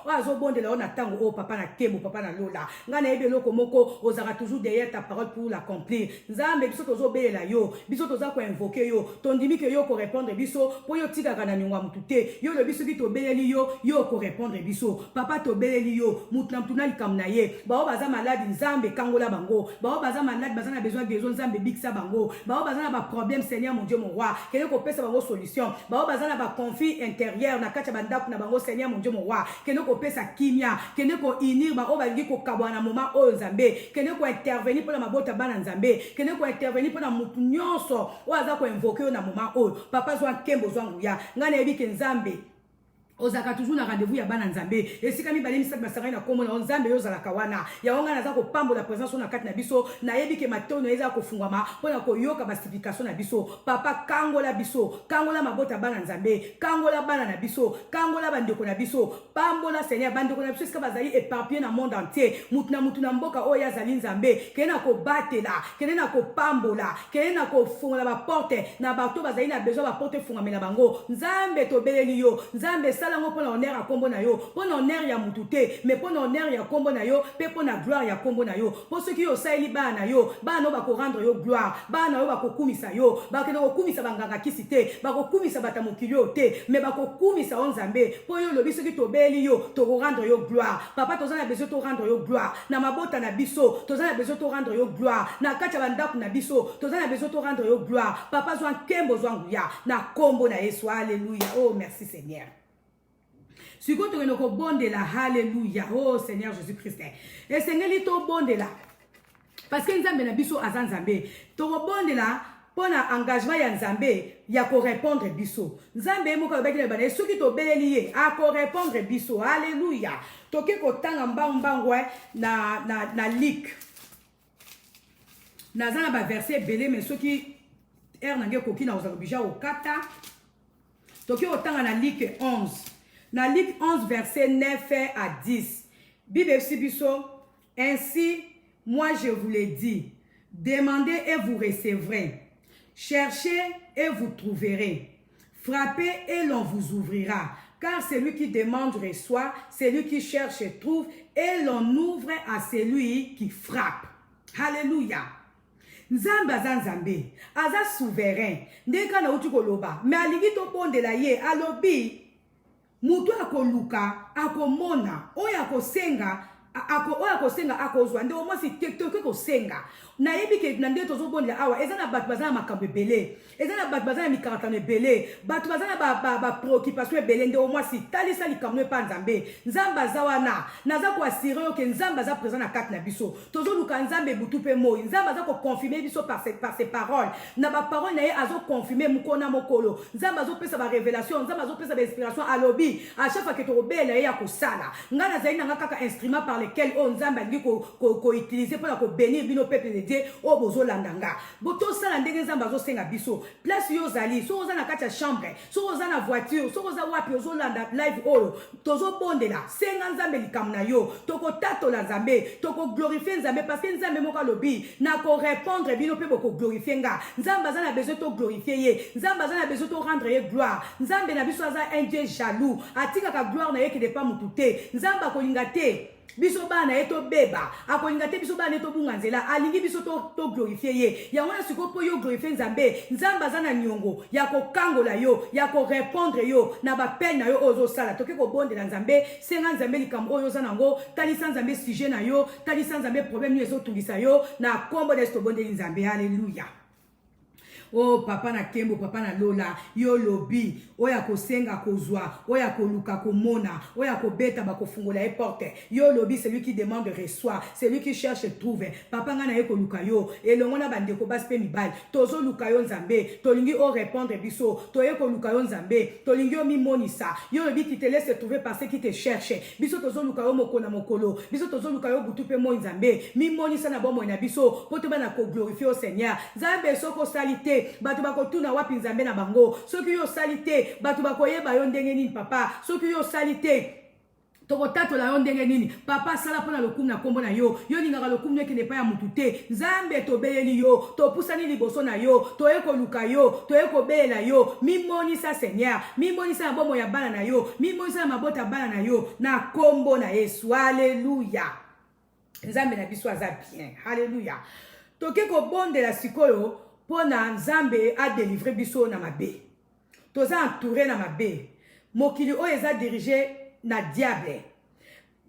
oyo azobondela oyo na ntango oyo papa na kembo papa na lola ngai nayebi eloko moko ozalaka toujours derrière ta parole pour l'accomplir nzambe biso tozobelela yo biso toza koinvoke yo tondimi ke yo korépondre biso mpo yo tikaka na niongo ya mutu te yo lobi soki tobeleli yo korépondre biso papa tobeleli yo mutu na mutu na likambo na ye bao baza maladi nzambe kangola bango bao baza maladi baza na besoin guérison nzambe bikisa bango bao baza na baproblème Seigneur mon Dieu mon roi kende kopesa bango solution bao baza na baconflit intérieur na kati ya bandako na bango Seigneur mon Dieu mon roi kende kopesa kimia kende koinir bao balingi kokabwa na moment oyo nzambe kende kointervenir mpona mabota bana nzambe kende kointervenir mpona mutu nyonso oyo aza koinvoke yo na moment oyo papa zwa nkembo zwa nguya ngai nayebi ke nzambe ozaka toujours na rendez-vous ya bana nzambe esika mibale misatu basangani na kombo na nzambe yo ozalaka wana yango ngai naza kopambola présence na kati na biso nayebi ke matono eza kofungwama mpona koyoka basification na biso papa kangola biso kangola mabota bana nzambe kangola bana na biso kangola bandeko na biso pambola Seigneur bandeko na biso esika bazali éparpillé na monde entier mutu na mboka oyo azali nzambe kende na kobatela kende na kopambola kende na kofungola baporte na bato bazali na besoin baporte efungamela bango nzambe tobeleli yo nzambe salango pona honneur ya kombo na yo pona honneur ya mutu te mais pona honneur ya kombo na yo pe pona gloire ya kombo na yo po soki yo saeli bana na yo bana bako rendre yo gloire bana yo bako kumisa yo bakende ko kumisa banganga kisi te bako kumisa bata mokili yo te mais bako kumisa onzambe po yo lobi soki tobeli yo to rendre yo gloire papa tozana besoin to rendre yo gloire na mabota na biso tozana besoin to rendre yo gloire na kati ya bandako na biso tozana besoin to rendre yo gloire papa zwa nkembo zwa nguya na kombo na Yesu alléluia oh merci Seigneur. Siko to renoko bondela hallelujah oh Seigneur Jésus-Christ et sengeli to bondela parce que nzambe na biso aza nzambe to bondela pona engagement ya nzambe ya ko répondre biso nzambe moko abaki na bana soki to beleli ye a ko répondre biso hallelujah toke ko tanga mbangwe na lik nazana ba verset belé mais soki nange koki na ozalobija okata toke ko tanga na lik 11 na Luc 11 verset 9 à 10. Bible Sibiso, ainsi moi je vous l'ai dit, demandez et vous recevrez, cherchez et vous trouverez, frappez et l'on vous ouvrira, car celui qui demande reçoit, celui qui cherche trouve et l'on ouvre à celui qui frappe. Alléluia. Nzambe aza nzambe, aza souverain, ndeka na uti koloba, mais alingi to bondela ye alobi mutu akoluka akomona oyo akosenga akozwa nde omwasi toke kosenga nayebi ke na nde tozobondela awa eza na bato baza na makambo ebele eza na bato baza na mikakatano ebele bato baza na bapreoccupation ebele nde omwasi talisa likambo epa nzambe nzambe aza wana naza koassire yo ke nzambe aza présent na kati na biso tozoluka nzambe butu mpe moi nzambe aza koconfirme biso par ses paroles na baparole na ye azoconfirme mokolo na mokolo nzambe azopesa barévélation nzambe azopesa bainspiration alobi a chaque fois ke tokobela ye ya kosala ngai nazali nanga kaka instrument par lequel o nzambe alingi koutilize mpona kobénir bino peuple de Dieu o bozolanda nga botosala ndenge nzambe azosenga biso place yo ozali soki oza na kati ya chambre soki oza na voiture soki oza wapi ozolanda live oyo tozobondela senga nzambe likambo na yo tokotatola nzambe tokoglorifie nzambe parce que nzambe moko alobi nakorépondre bino mpe bokoglorifie nga nzambe aza na besoin toglorifie ye nzambe aza na besoin torendre ye gloire nzambe na biso aza un Dieu jaloux atikaka gloire na ye kede pa mutu te nzambe akolinga te biso bana ye tobeba akolinga te biso bana ye tobunga nzela alingi biso to glorifie ye yango na sikoyo mpo yo glorifie nzambe nzambe aza na niongo ya kokangola yo ya korépondre yo na bapene na yo oyo ozosala toke kobondela nzambe senga nzambe likambo oyo oza nango talisa nzambe sujet na yo talisa nzambe problème nini ezotungisa yo na kombo na yesu tobondeli nzambe alleluya Oh papa na kembo, papa na lola, yo lobi, oya ko senga kozwa, oya ko luka ko mona, oya ko beta ba ko fungola e porte. Yo lobi, celui qui demande reçoit, celui qui cherche trouve. Papa nga na ye ko luka yo, elongo na bandeko baspe mibali, tozo luka yo nzambe, tolingi o répondre biso, toye ko luka yo nzambe, tolingi o mi monisa. Yo lobi qui te laisse trouver parce qu'il te cherche. Biso tozo luka yo mokona mokolo, biso tozo luka yo butu pe mo nzambe, mi monisa na bomo na biso, poto ba na ko glorifier au Seigneur. Nzambe soko salite, batu bako tuna wapi nzambe na bango, soki yo salite, batu bako yeba yo ndenge nini papa, soki yo salite, toko tato la yo ndenge nini papa sala pona lokumu na kombo na yo yo lingaka lokumu neke ne pa ya mutu te nzambe tobeyeli yo topusani liboso na yo toye koluka yo toye kobeyela yo mimonisa Seigneur mimonisa na bomo ya bana na yo mimonisa na mabota bana na yo na kombo na Yesu. Haleluya. Nzambe na biso aza bien. Haleluya. Toke kobondela sikoyo pona nzambe a délivrer biso na mabe. Toza entouré na mabe. Mokili oyo eza dirigé na diable.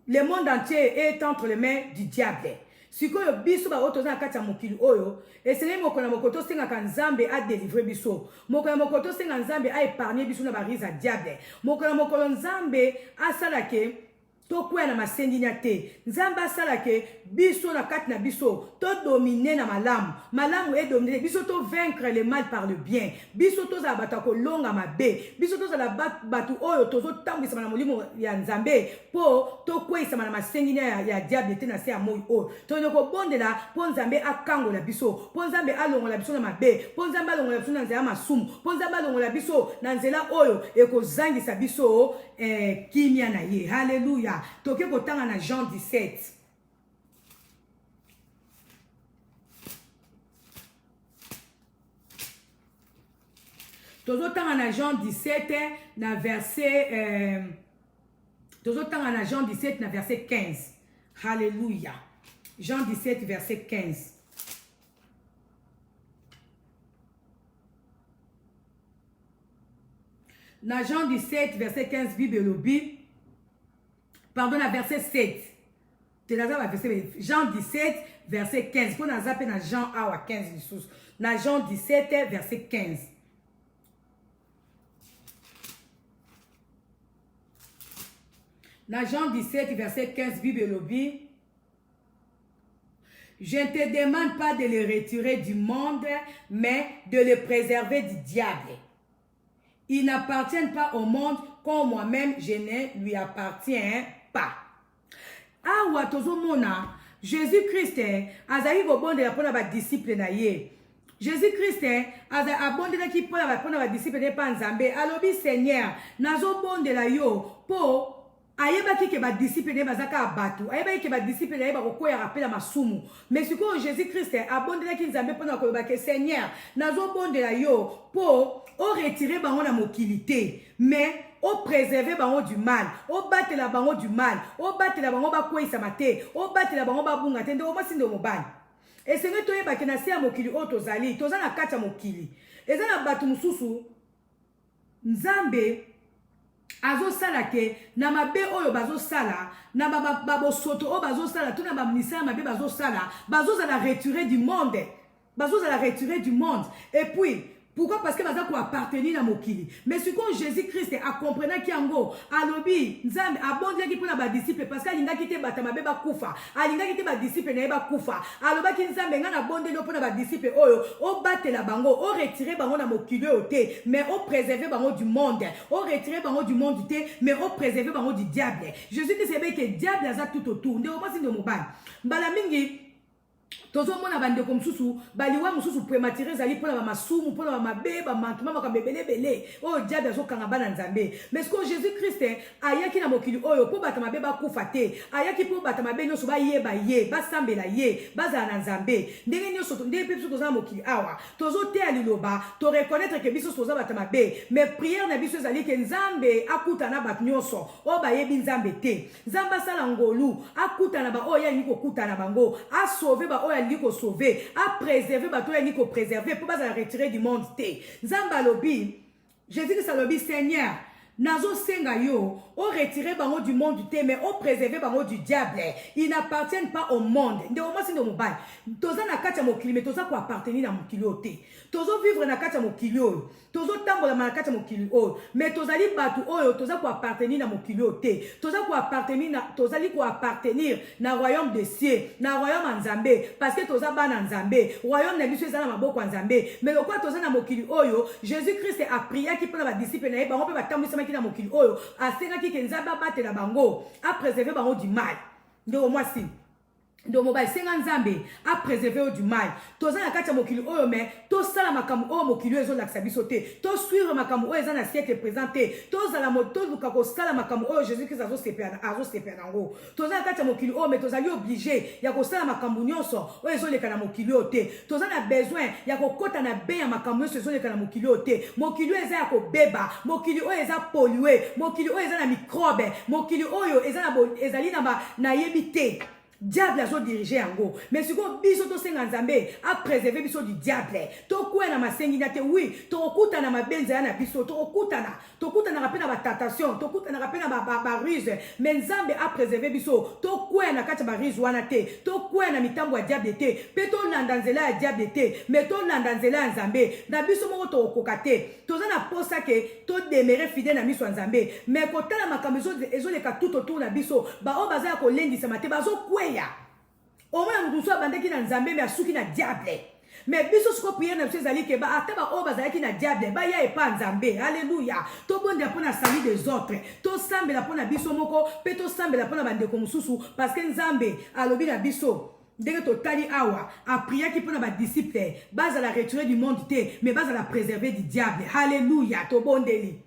Le monde entier est entre les mains du diable. Sikoyo biso ba otoza kati ya mokili oyo, esene mokona mokoto senga ka nzambe a délivrer biso. Mokona mokoto senga nzambe a épargner biso na bariza diable. Mokona mokolo nzambe asalake tokwea na masendinya te. Nzamba asalake biso na kati na biso to dominer na malamu. Malamu e dominer biso to vaincre le mal par le bien. Biso to za bata ko longa mabe. Biso to za la batu oyo tozo tambisa na molimo ya nzambe po to kwesa na masendinya ya diable te na se ya moyi oyo. To nyoko bondela po nzambe akangola biso. Po nzambe alongola biso na mabe. Po nzambe alongola biso na nzela masumu. Po nzambe alongola biso na nzela oyo ekozangisa biso kimia na ye. Haleluya. Toke kotanga na Jean 17. Tozotanga na Jean 17 na verset tozotanga na Jean 17 na verset 15. Haleluya. Jean 17 verset 15. Na Jean 17 verset 15 Bible lobi. Pardon, à verset 7. Jean 17, verset 15. Pour nous appeler dans Jean 1 à 15. Dans Jean 17, verset 15. Dans Jean 17, verset 15, Bible lobby. Je ne te demande pas de les retirer du monde, mais de les préserver du diable. Ils n'appartiennent pas au monde comme moi-même, je ne lui appartiens pas. Awa tozomona Jésus-Christ azali kobondela pona ba disciple na ye. Jésus-Christ abondela ki pona ba disciple ne pa nzambe alobi Seigneur nazobondela yo po ayebaki ke ba disciple ne bazaka abatu ayebaki ke ba disciple ne ba kokoya rapela masumu mais siko Jésus-Christ abondela ki nzambe pona ko ba ke Seigneur nazobondela yo po o retirer bango na mokilité mais o préserver bango du mal, o batela bango du mal, o batela bango ba kwesa mate, o batela bango ba bunga tende o masinde mobani. Et c'est que toyeba ke na se ya mokili o tozali, toza na kati ya mokili. Eza na batu mususu nzambe azo sala ke na mabe oyo bazo sala, na babo soto o bazo sala, tuna ba misala mabe bazo sala, bazo za la retirer du monde. Bazo za la retirer du monde. Et puis pourquoi? Parce que baza ko appartenir na mokili. Mais ce que Jésus-Christ a compris ki yango alobi nzambe abondeli ki pona ba disciple parce que alinga ki te bata mabe ba kufa. Alinga ki te ba disciple na ba kufa. Aloba ki nzambe nga na bondeli pona ba disciple oyo o batela bango, o retirer bango na mokili ote, mais o préserver bango du monde. O retirer bango du monde te, mais o préserver bango du diable. Jésus-Christ sait que diable aza tout autour. Nde o masi ndo mobali. Mbala mingi tozo mona bande comme susu baliwa mususu prématuré zali pona ba masumu pona ba mabe ba mantuma ba bebele bele o diable zo kanga bana nzambe mais ce que Jésus-Christ ayaki na mokili oyo po bata mabe ba kufa te ayaki po bata mabe nyoso ba yeba ye ba sambela ye baza na nzambe ndenge nyoso ndenge pepe toza mokili awa tozo te aliloba to reconnaître que biso toza bata mabe mais prière na biso zali ke nzambe akuta na bat nyoso o ba yebi nzambe te nzamba sala ngolu akuta na ba o ya niko kuta na bango a sauver ba o ali ko sauver, a préserver bato ali ko préserver pour pas la retirer du monde te. Nzamba lobi, Jésus Christ lobi Seigneur, Nazo senga yo, on retire bango du monde du thé, mais on préserve bango du diable. Ils n'appartiennent pas au monde. De moment si de mobile. Toza na kacha mokili, mais toza ko appartenir na mokili o te. Tozo vivre na kacha mokili o. Tozo tambola na kacha mokili o. Mais tozali batu oyo, toza ko appartenir na mokili o te. Toza ko appartenir na tozali ko appartenir na royaume des cieux, na royaume nzambe, parce que toza bana nzambe. Royaume na biso ezana maboko nzambe. Mais lokwa toza na mokili oyo, Jésus-Christ a prié qui pour ba disciple na ye bango pe batambisa na mokili oyo asengaki ke nzambe abatela bango a préserver bango du mal. Ndeko mwasi do mobile senga nzambe a préserver du mal. Toza na kati ya mokili oyo me to sala makambo oyo mokili oyo ezolakisa biso te. To suivre makambo oyo eza na siècle présent te. Tozala moto luka ko sala makambo oyo Jésus-Christ azosepela nango. Toza na kati ya mokili oyo me tozali obligé ya ko sala makambo nyonso oyo ezoleka na mokili oyo te. Toza na besoin ya kokota na be ya makambo nyonso ezoleka na mokili oyo te. Mokili oyo eza ya kobeba, mokili oyo eza pollué, mokili oyo eza na microbe, mokili oyo eza na ezali na yebi te. Diable a dirigé yango. Mais si vous biso to senga nzambe a préservé biso du diable. To kwena masengi na te oui, to okuta na mabenza na biso, to okuta na rapena ba tentation, to okuta na rapena ba ruse. Mais nzambe a préservé biso. To kwena kati ba ruse wana te, to kwena mitambo ya diable te, pe to landanzela ya diable te, mais to landanzela ya nzambe. Na biso moko to okokate. Toza na posa ke to demeurer fidèle na miso nzambe. Mais kotala makambo ezoleka tout autour na biso, ba o baza ko lendisa mate bazo kwe au moins nous sommes bandés qui na nzambe mais asuki na diable. Mais biso siko prière na biso ezali ke ba ata ba o bazali na diable ba ya epa nzambe. Alléluia. To bonde pour na salut des autres. To sambela pour na biso moko, pe to sambela pour na bandeko mususu parce que nzambe alobi na biso. Dès que totali awa a prié qui pour na ba disciple, base à la retirer du monde te, mais base à la préserver du diable. Alléluia. To bondeli.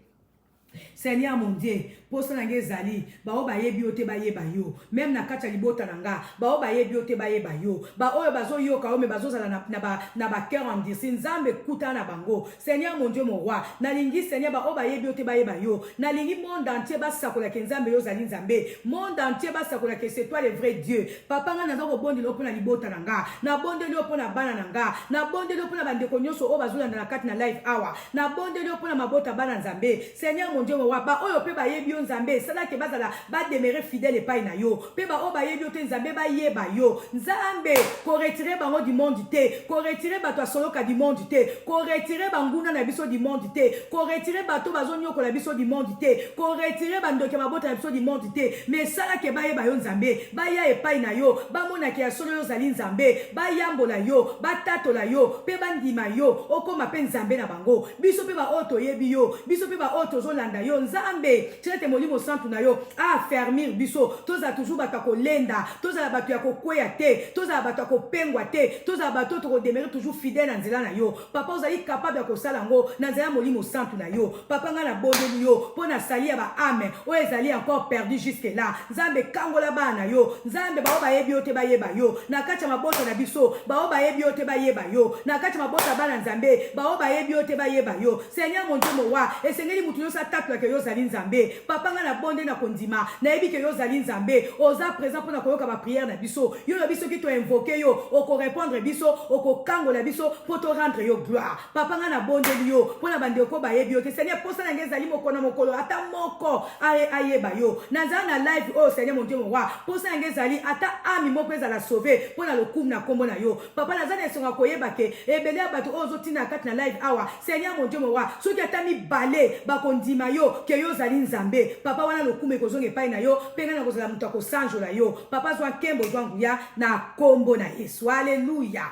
Seigneur mon Dieu, posa na ngezali, ba o ba yebi ote ba yeba yo, même na kati ya libota nanga, ba o ba yebi ote ba yeba yo, ba oyo bazo yo ka o me bazo zala na ba cœur en dire, nzambe kuta na bango. Seigneur mon Dieu mon roi, na lingi Seigneur ba o ba yebi ote ba yeba yo, na lingi monde entier ba sakola ke nzambe yo zali nzambe, monde entier ba sakola ke c'est toi le vrai Dieu. Papa nga na zo bondi lo pona libota nanga, na bonde lo pona bana nanga, na bonde lo pona bandeko nyoso o bazula na kati na live hour, na bonde lo pona mabota bana nzambe. Seigneur mon Dieu mon roi, ba oyo pe ba yebi nzambe sala ke bazala ba demeurer fidèle epai na yo pe ba o ba yebi te nzambe ba yeba yo nzambe ko retirer bango du monde te, ko retirer bato soloka du monde te, ko retirer banguna na biso du monde te, ko retirer bato bazonyoko na biso du monde te, ko retirer bandoke mabota na biso du monde te, mais sala ke ba yeba yo nzambe ba ya epai na yo ba mona ke solo yo zali nzambe ba yambola yo ba tatola yo pe bandima yo okoma pe nzambe na bango biso pe ba oto yebi yo biso pe ba oto zolanda yo nzambe tirete molimo santu na yo a fermir biso toza toujours bato ko lenda toza bato ya ko kweya te toza bato ko pengwa te toza bato to ko demeurer toujours fidèle na nzela na yo papa ozali capable ya ko sala ngo na nzela molimo santu na yo papa nga na bondeli yo pona sali ya ba ame o ezali encore perdu jusque là nzambe kangola bana yo nzambe ba o ba yebi ote ba yeba yo na kati mabota na biso ba o ba yebi ote ba yeba yo na kati mabota bana nzambe ba o ba yebi ote ba yeba yo Seigneur mon Dieu mo wa esengeli mutu yo sa tatla ke yo zali nzambe papa nga na bonde na kondima na yebi ke yo zali nzambe oza présent pour na koyoka ba prière na biso yo na biso ki to invoquer yo oko répondre biso oko kangola biso pour te rendre yo gloire papa nga na bonde yo pour na bande ko ba yebi yo te Seigneur posa na ngezali moko na mokolo ata moko ayeba yo na nzana na live oh Seigneur mon Dieu mon roi posa na ngezali ata ami moko ezala sauver pour na lokumu na kombo na yo papa na zana esonga koyeba ke ebele bato ozo tina kati na live awa Seigneur mon Dieu mon roi soki ata mi balé ba kondima yo ke yo zali nzambe papa wana lokumu ekozonga epai na yo penga na kozala mutu akosanjola yo papa zwa nkembo zwa nguya na kombo na Yesu alleluya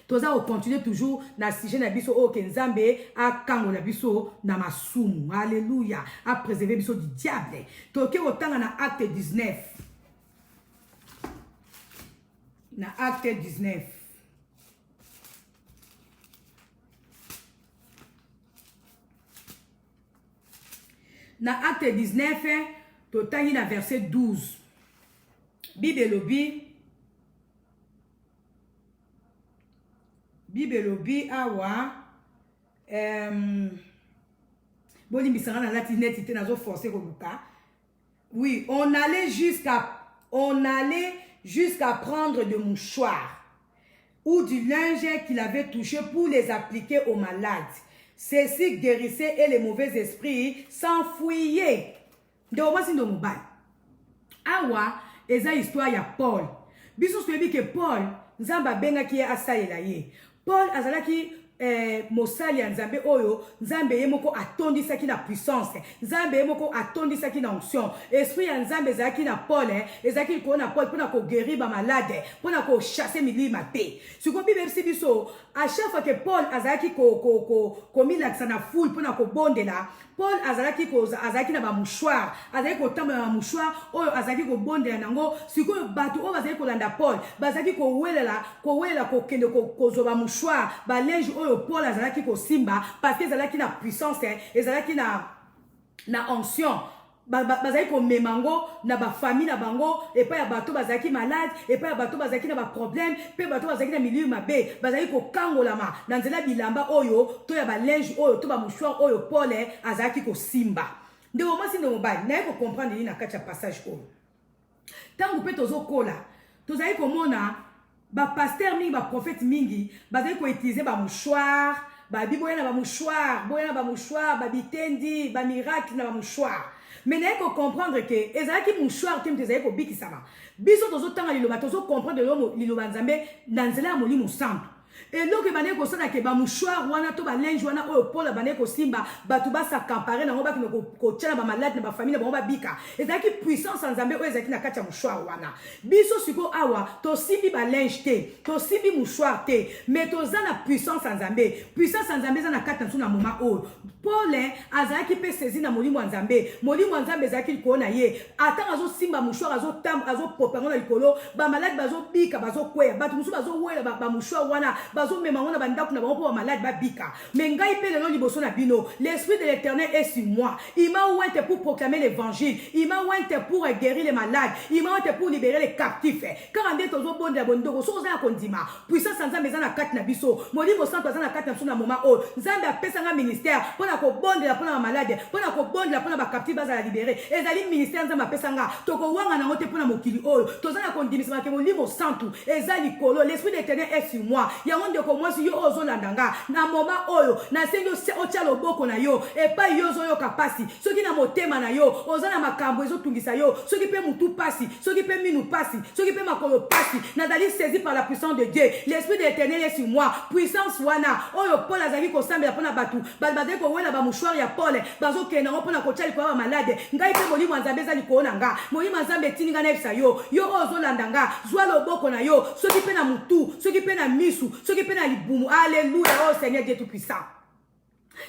toza o continuer toujours na sujet na biso o ke nzambe a kangola biso na masumu alleluya a préserver biso du diable toke otanga na acte 19 na acte 19 na acte 19 totangi na verset 12 Bible lobi awa boli misanga na latinette te nazo forcer koluka oui on allait jusqu'à prendre de mouchoirs ou du linge qu'il avait touché pour les appliquer aux malades Ceci guérissait et les mauvais esprits s'enfuyaient. De au moins si nous mobile. Awa, eza histoire ya Paul. Biso soyebi que Paul, nzamba benga ki asalela ye. Paul azalaki mosali ya nzambe oyo, nzambe ye moko atondisaki na puissance, nzambe ye moko atondisaki na onction. Esprit ya nzambe ezalaki na Paul, ezalaki likolo na Paul pona ko guérir ba malade, pona ko chasser milima te. Siko Bible si biso, à chaque fois que Paul azalaki ko milakisa na foule pona ko bondela, Paul azalaki na ba mouchoir, azalaki ko tamba na mouchoir oyo azalaki ko bondela nango, siko batu oyo bazalaki ko landa Paul, bazalaki ko welela ko kende ko zo ba mouchoir, ba linge oyo Paul azalaki ko simba parce que ezalaki na puissance, ezalaki na onction. Bazalaki ko memango na ba famille na bango, et pas ya bato bazalaki malade, et pas ya bato bazalaki na ba problème, pe bato bazalaki na milieu mabe, bazalaki ko kangolama na nzela bilamba oyo to ya ba linge oyo to ba mouchoir oyo Paul azalaki ko simba. Ndeko mwasi ndeko mobali na ko comprendre ni na kati ya passage oyo. Tango pe tozo kola, tozali komona ba pasteur mingi, ba prophète mingi, bazali ko utiliser ba mouchoir, ba biboya na ba mouchoir, boya na ba mouchoir, ba bitendi, ba miracle na ba mouchoir. Mais n'a pas comprendre que ezalaki mouchoir te mtezali ko bikisama. Biso tozo tanga liloba tozo comprendre liloba nzambe na nzela ya molimo santo. Et donc bane ko sana ke ba mouchoir wana to ba linge wana oyo Paul bane ko simba batu ba sa comparer na ngoba kino ko tchana ba malade na ba famille ba bika. Ezalaki puissance nzambe oyo ezalaki na kati ya mouchoir wana. Biso siko awa to simbi ba linge te, to simbi mouchoir te, mais to za na puissance nzambe. Puissance nzambe za na kati na moment oyo. Paul azalaki pe saisi na molimo nzambe. Molimo nzambe ezalaki ko na ye. Ata azo simba mouchoir azo popango na likolo, ba malade bazo bika bazo kwea, batu musu bazo wela ba mouchoir wana bazo memanga na bandako na bango po malade ba bika. Mais ngai pe lelo liboso na bino, l'esprit de l'Éternel est sur moi. Il m'a oint pour proclamer l'évangile, il m'a oint pour guérir les malades, il m'a oint pour libérer les captifs. Car ande tozo bonde bondoko so za kondima. Puissance nzambe za na kati na biso. Molimo santo za na kati na moment o. Nzambe apesa nga ministère pona ko bonde la pona malade, pona ko bonde la pona ba captif baza la libérer. Ezali ministère nzambe apesa nga. Toko wanga na ngote pona mokili oyo. Toza na kondimisa ke molimo santo ezali kolo. L'esprit de l'Éternel est sur moi. Ya monde ko moi si yo ozo landanga na moment oyo na senyo otia loboko na yo e pa yo zo yo kapasi soki na motema na yo oza na makambo ezo tungisa yo soki pe mutu pasi soki pe minu pasi soki pe makolo pasi nazali saisi par la puissance de Dieu. L'esprit de l'Éternel est sur moi. Puissance wana oyo Paul azali ko sambela pona batu bazali ko wela ba mouchoir ya Paul bazo kena pona ko tchali ko ba malade ngai pe molimo nzambe ezali ko nanga molimo nzambe tininga na efsa yo ozo landanga zwa loboko na yo soki pe na mutu soki pe na misu soki pe na libumu. Alléluia. Oh Seigneur Dieu tout puissant.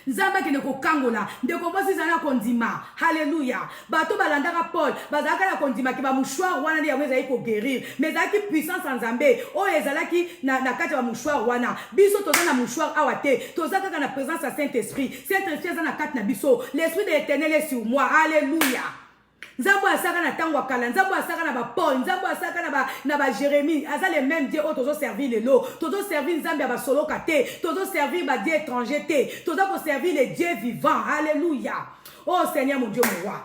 Nzamba kene ko kangola ndeko mosi zana kondima. Alléluia. Bato balandaka Paul bazaka na kondima ke ba mouchoir wana ndi yaweza iko guérir mais zaki puissance nzambe o ezalaki na kati ba mouchoir wana biso toza na mouchoir awate toza kaka na présence à Saint-Esprit. Saint-Esprit zana kati na biso. L'esprit de l'Éternel est sur moi. Alléluia. Nzambo asaka na tango akala, nzambo asaka na ba Paul, nzambo asaka na ba Jérémie, aza les mêmes dieux tozo servir lelo, tozo servir nzambe ya ba solo kate, tozo servir ba dieu étranger te, tozo ko servir les dieux vivants. Alléluia. Oh Seigneur mon Dieu mon roi.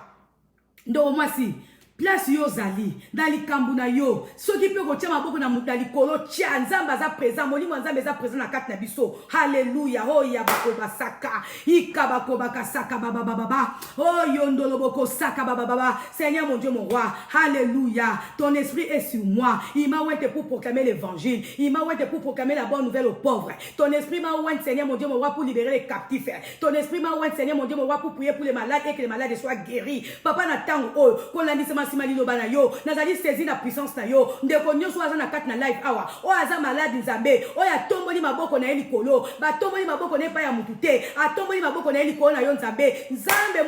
Ndo mwasi place yo zali na likambu na yo soki pe ko tia maboko na likolo tia nzamba za présent molimo nzambe za présent na kati na biso. Alléluia. Oh ya bako basaka ika bako bakasaka baba baba oh yondolo boko saka baba baba. Seigneur mon Dieu mon roi. Alléluia. Ton esprit est sur moi. Il m'a oint pour proclamer l'évangile, il m'a oint pour proclamer la bonne nouvelle aux pauvres. Ton esprit m'a oint Seigneur mon Dieu mon roi pour libérer les captifs. Ton esprit m'a oint Seigneur mon Dieu mon roi pour prier pour les malades et que les malades soient guéris. Papa na tango oh ko landisema simaliloba na yo nazali saisi na puissance na yo ndeko nyonso aza na kati na life awa o aza malade nzambe o ya tomboli maboko na likolo ba tomboli maboko na pa ya mutu te atomboli maboko na likolo na yo nzambe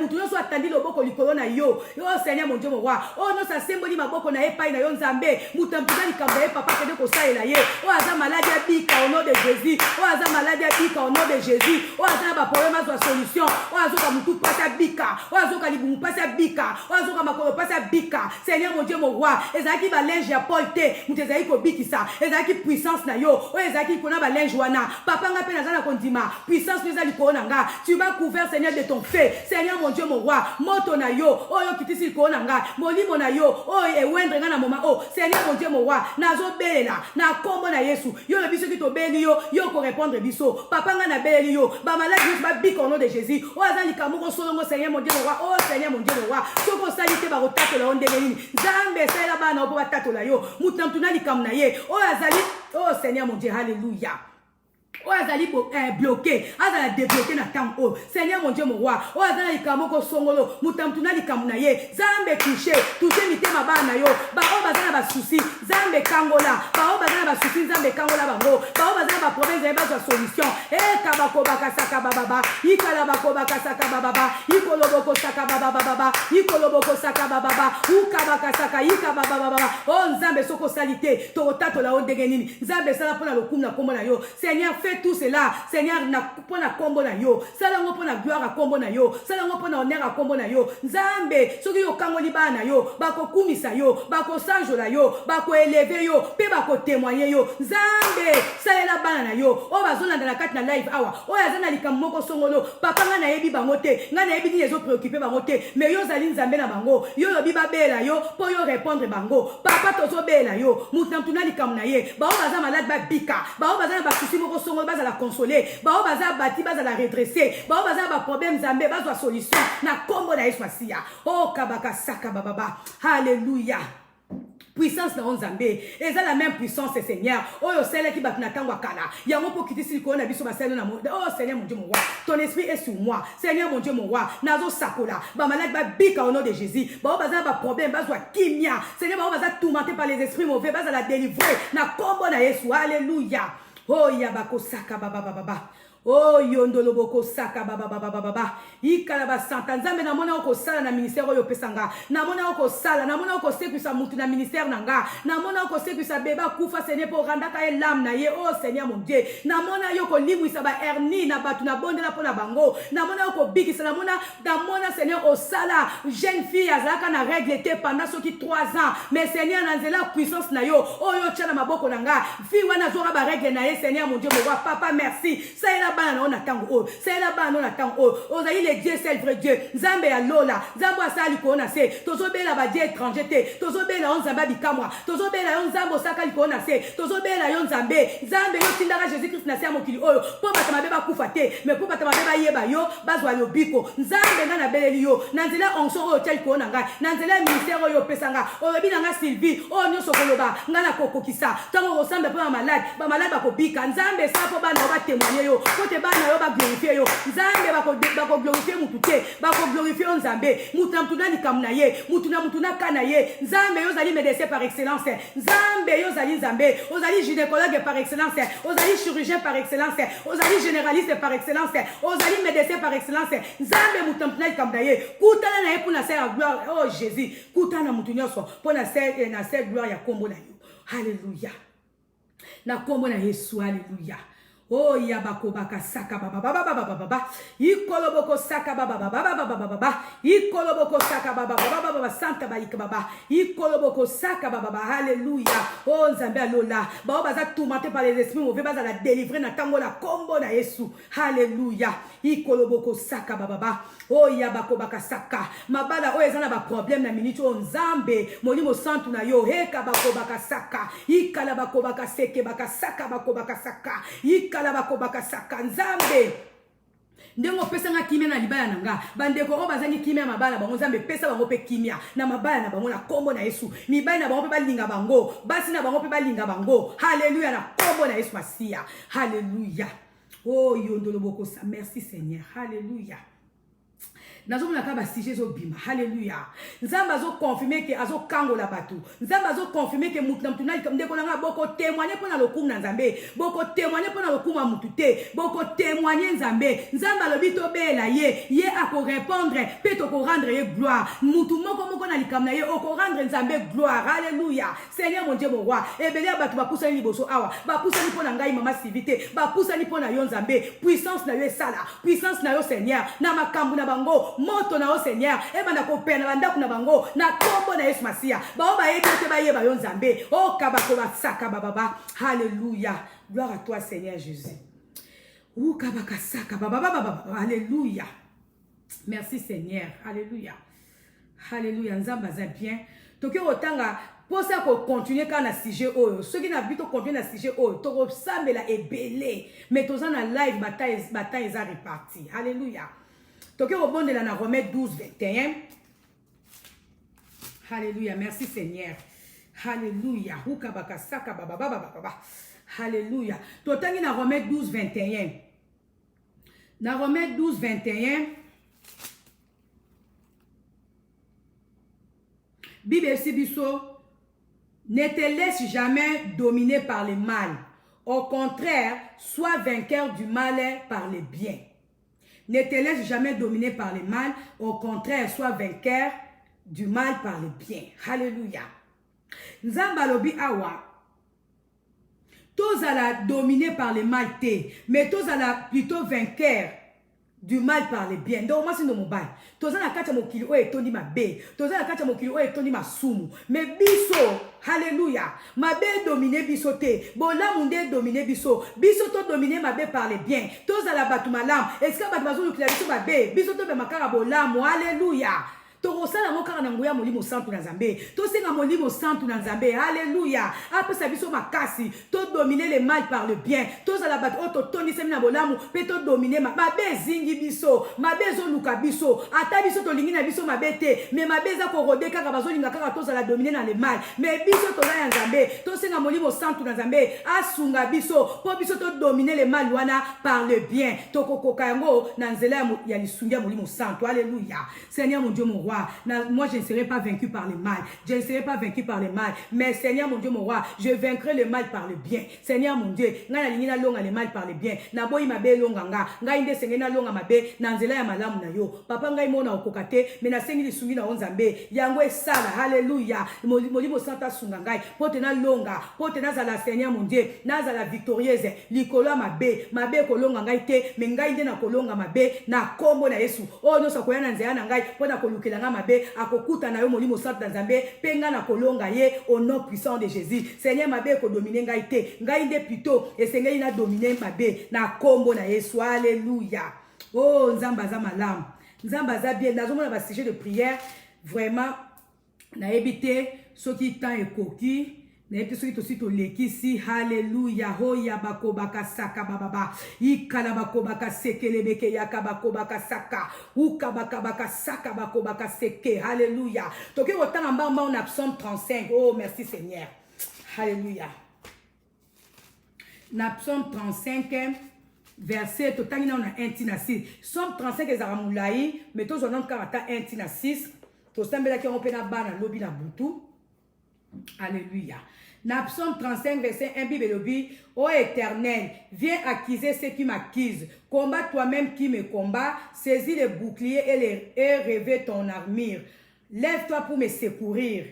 mutu nyonso atandi loboko likolo na yo Seigneur mon Dieu mon roi o no sa semboli maboko na epai na yo nzambe mutu mpika likambo ye papa kende ko saela ye o aza malade ya bika au nom de Jésus o aza malade ya bika au nom de Jésus o aza na ba problème azo solution o azo ka mutu pasa bika o azo ka libumu pasa bika o azo ka makolo pasa bika. Seigneur mon Dieu mon roi ezaki ba linge ya Paul te mutezaki ko bikisa ezaki puissance na yo o ezaki kona ba linge wana papa nga pe nazana kondima puissance ezali kona nga tu m'as couvert Seigneur de ton feu. Seigneur mon Dieu mon roi moto na yo oyo kitisi kona nga molimo na yo oyo ewendre nga na moma o Seigneur mon Dieu mon roi nazo belela na kombo na Yesu yo le biso ki to be beleli yo yo ko répondre biso papa nga na beleli yo ba malade yo ba bik au nom de Jésus o azali kamoko solongo Seigneur mon Dieu le roi oh Seigneur mon Dieu le roi soko salite ba rotato la onde nini Nzambe sala bana obo batato la yo mutamtuna likamna ye o azali oh Seigneur mon Dieu alléluia. Oh, azali bloqué, azali débloqué na temps oh. Seigneur mon Dieu mon roi, oh azali kamoko songolo, mutamtuna likamuna ye, Zambe touché mité mabana yo, ba o bazana ba souci, Zambe kangola, ba o bazana ba souci, Zambe kangola bango, ba o bazana ba problème, ba za solution. Kabako bakasaka bababa, ikalabako bakasaka bababa, ikoloboko saka bababa, ikoloboko saka bababa, ukabakasaka ikababa. Oh Nzambe soko salite, totato la odegenini, Nzambe sala pona lokumna komona yo. Seigneur fais tout cela, Seigneur na pona kombo na yo, salango pona gloire a kombo na yo, salango pona honneur a kombo na yo. Nzambe soki yo kangoli bana yo, bako kumisa yo, bako sanjola yo, bako élever yo, pe bako témoigner yo. Nzambe salela bana na yo, o bazolanda na kati na live awa, o yazana likamoko songolo, papa nga na yebi bango te, nga na yebi ni ezo préoccupé bango te, mais yo zali Nzambe na bango, yo lobi babela yo, po yo répondre bango, papa tozo bela yo, mutamtuna likam na ye, ba o baza malade ba bika, ba o baza na ba souci moko songolo baza la consoler, ba o baza bati baza la redresser, ba o baza ba problème Nzambe baza solution, na kombo na Yesu Masia, oh kabaka saka bababa, alléluia. Puissance dans Nzambe, et ça la même puissance Seigneur. Oh Seigneur qui bat natangwa kala. Yango po kiti siko na biso ba Seigneur na mo. Oh Seigneur mon Dieu mon roi, ton esprit est sur moi. Seigneur mon Dieu mon roi, nazo sakola. Ba malade ba bika au nom de Jésus. Ba baza ba problème ba zwa kimia. Seigneur ba baza tourmenté par les esprits mauvais, ba za la délivrer. Na kombo na Yesu. Alléluia. Oh yabako saka baba baba. Oh yondoloboko saka baba baba baba ikalaba santa Nzambe na mona oko sala na ministère oyo pesanga na mona oko sala na mona oko sekwisa mutu na ministère nanga na mona oko sekwisa beba kufa Seigneur po randaka e lam na ye oh Seigneur mon Dieu na mona yoko limwisa ba hernie na batu na bondela po na bango na mona oko bikisa na mona Seigneur o sala jeune fille azalaka na règle était pendant soki 3 ans mais Seigneur na nzela puissance na yo oyo tchana maboko nanga fille wana zora ba règle na ye Seigneur mon Dieu mon roi papa merci ça on attend oh c'est là-bas on attend oh ozayi le Dieu c'est le vrai Dieu Nzambe ya lola Nzambe asali ko na se tozobela ba Dieu étranger te tozobela on Nzambe bikamwa tozobela yo Nzambe osaka liko na se tozobela yo Nzambe yo tindaka Jésus Christ na se mokili oyo po batama be bakufa te mais po batama be bayeba yo bazwa yo biko Nzambe nga na beleli yo na nzela onction oyo tel ko na ngai na nzela ministère oyo pesanga oyo binanga Sylvie oyo nyoso koloba nga na kokokisa tango ressemble po ba malade bakobika Nzambe sa po bana ba témoigner yo kote bana yo ba glorifier yo Nzambe bako glorifier mutu te bako glorifier Nzambe mutu na mutu na likamna ye mutu na kana ye Nzambe yo zali médecin par excellence Nzambe yo zali Nzambe ozali gynécologue par excellence ozali chirurgien par excellence ozali généraliste par excellence ozali médecin par excellence Nzambe mutu na likamna ye kutana na ye pour na ser gloire oh Jésus kutana mutu nyonso pour na ser gloire ya kombo na yo alléluia na kombo na Yesu alléluia. Oh yabako baka saka baba baba baba baba ikoloboko saka baba baba baba baba ikoloboko saka baba baba baba santa baika baba ikoloboko saka baba baba alléluia oh Nzambe alola ba baza tourmenté par les esprits mauvais baza la délivrer na tango la kombo na Yesu alléluia ikoloboko saka baba baba oh yabako baka saka mabala o ezana ba problème na minute o Nzambe molimo santu na yo heka bako baka saka ikala bako baka seke baka saka bako baka saka kalabako bakasaka Nzambe ndengo pesa nga kimia na libaya nanga bandeko ko bazangi kimia mabala bango Nzambe pesa bango pe kimia na mabala na bango na kombo na Yesu mibaya na bango pe balinga bango basi na bango pe balinga bango haleluya na kombo na Yesu Masia haleluya oh yondoloboko sa merci Seigneur haleluya nazo mona ka ba sujet zo bima haleluya Nzambe azo confirmer que azo kangola batu Nzambe azo confirmer que mutu na mutu na ndeko nanga boko témoigner pona lokumu na Nzambe boko témoigner pona lokumu ya mutu te boko témoigner Nzambe alobi to bela ye ako répondre pe to ko rendre ye gloire mutu moko na likamna ye oko rendre Nzambe gloire haleluya Seigneur mon Dieu mon roi ebele batu bapusa ni liboso awa bapusa ni pona ngai mama civité bapusa ni pona yo Nzambe puissance na yo sala puissance na yo Seigneur na makambu na bango moto na o Seigneur ebanda ko pena banda kuna bango na kombo na Yesu Masia ba ba yete ba yeba yo Nzambe o kabako ba saka baba haleluya gloire à toi Seigneur Jésus ou kabaka saka baba alléluia merci Seigneur alléluia alléluia Nzambe za bien toke otanga pour ça qu'on continue quand on a sujet oyo ceux qui n'habitent au continuer à sujet oyo to sambela ebelé mais tous en live bataille est reparti. Alléluia. Toke au bon de la Romains 12 21. Alléluia, merci Seigneur. Alléluia. Alléluia. Totangi na Romains 12 21. Na Romains 12 21. Bible Sibiso, ne te laisse jamais dominer par le mal. Au contraire, sois vainqueur du mal par le bien. Ne te laisse jamais dominer par le mal. Au contraire, sois vainqueur du mal par le bien. Alléluia. Nzamba lobi awa. Tous alla dominer par le mal te, mais tous alla plutôt vainqueur du mal par le bien. Donc moi c'est no mobile. Tous alla kacha mokili o etondi mabe. Tous alla kacha mokili o etondi masumu. Mais biso, alléluia. Mabe dominer biso te. Bola munde dominer biso. Biso to dominer mabe par le bien. Tous alla batu malam. Est-ce que batu bazulu kila biso mabe? Biso to be makara bola, alléluia. Tokosala mokaka na nguya molimo santu na Nzambe. Tosenga molimo santu na Nzambe. Alléluia. Après ça biso makasi, to dominer le mal par le bien. To za la bat oto toni semina bolamu, pe to dominer mabe zingi biso, mabe zo luka biso. Ata biso to lingi na biso mabe te, mais mabe za ko rode kaka bazo linga kaka to za la dominer na le mal. Mais biso to na Nzambe, to senga molimo santu na Nzambe, asunga biso, po biso to dominer le mal wana par le bien. To kokoka yango na nzela ya lisungia molimo santu. Alléluia. Seigneur mon Dieu mon roi. Moi, je ne serai pas vaincu par le mal. Je ne serai pas vaincu par le mal. Mais Seigneur mon Dieu, mon roi, je vaincrai le mal par le bien. Seigneur mon Dieu, nga na longa le mal par le bien. Na boyi mabe longa nga. Nga inde senge na longa mabe na nzela ya malamu na yo. Papa nga imona okokate, mais na sengi lisungi na Nzambe. Yango esala. Alléluia. Molimo santa sunga ngai. Pote na longa, pote na zala Seigneur mon Dieu, na zala victorieuse. Likolo mabe kolonga ngai te, mais ngai inde na kolonga mabe na kombo na Yesu. Oh no sakoya na nzela na ngai, pona kolukela nga mabe akokuta na yo molimo santa Nzambe penga na kolonga ye au nom puissant de Jésus. Seigneur mabe ko dominer ngai te, ngai nde plutôt esengeli na dominer mabe na kombo na Yesu. Alléluia. Oh Nzamba za malam, Nzamba za bien. Nazomona ba sujet de prière vraiment na ebité soki temps ekoki. Si hallelujah hoya bako baka saka baba ikala bako baka sekelebeke yaka bako baka saka uka baka saka bako baka seke. Hallelujah. Toki otanga mbamba on a Psaume 35. Oh merci Seigneur. Hallelujah. Na Psaume 35 verset totangi na 1 tina 6. Psaume 35 ezara mulai mais to zonam karata 1 tina 6. To sambela ki on pe na bana lobi na butu. Alléluia. Na Psaume 35, verset 1, Bible lobi, ô Éternel, viens accuser ceux qui m'accusent. Combat toi-même qui me combat. Saisis le bouclier et revêt ton armure. Lève-toi pour me secourir.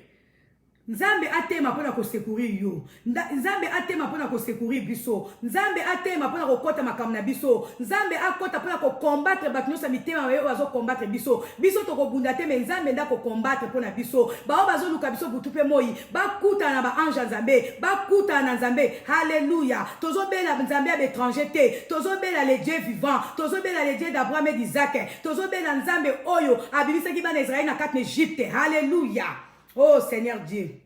Nzambe atema pona ko secourir yo. Nzambe atema pona ko secourir biso. Nzambe atema pona ko kota makamna biso. Nzambe akota pona ko combattre batino sa mitema yo bazo combattre biso. Biso to ko bunda te mais Nzambe nda ko combattre pona biso. Ba bazo luka biso butupe moyi. Ba kuta na ba ange Nzambe. Ba kuta na Nzambe. Alléluia. Tozo bela Nzambe à l'étranger te. Tozo bela le Dieu vivant. Tozo bela le Dieu d'Abraham et d'Isaac. Tozo bela Nzambe oyo abibisa ki bana Israël na kat Égypte. Alléluia. Oh Seigneur Dieu.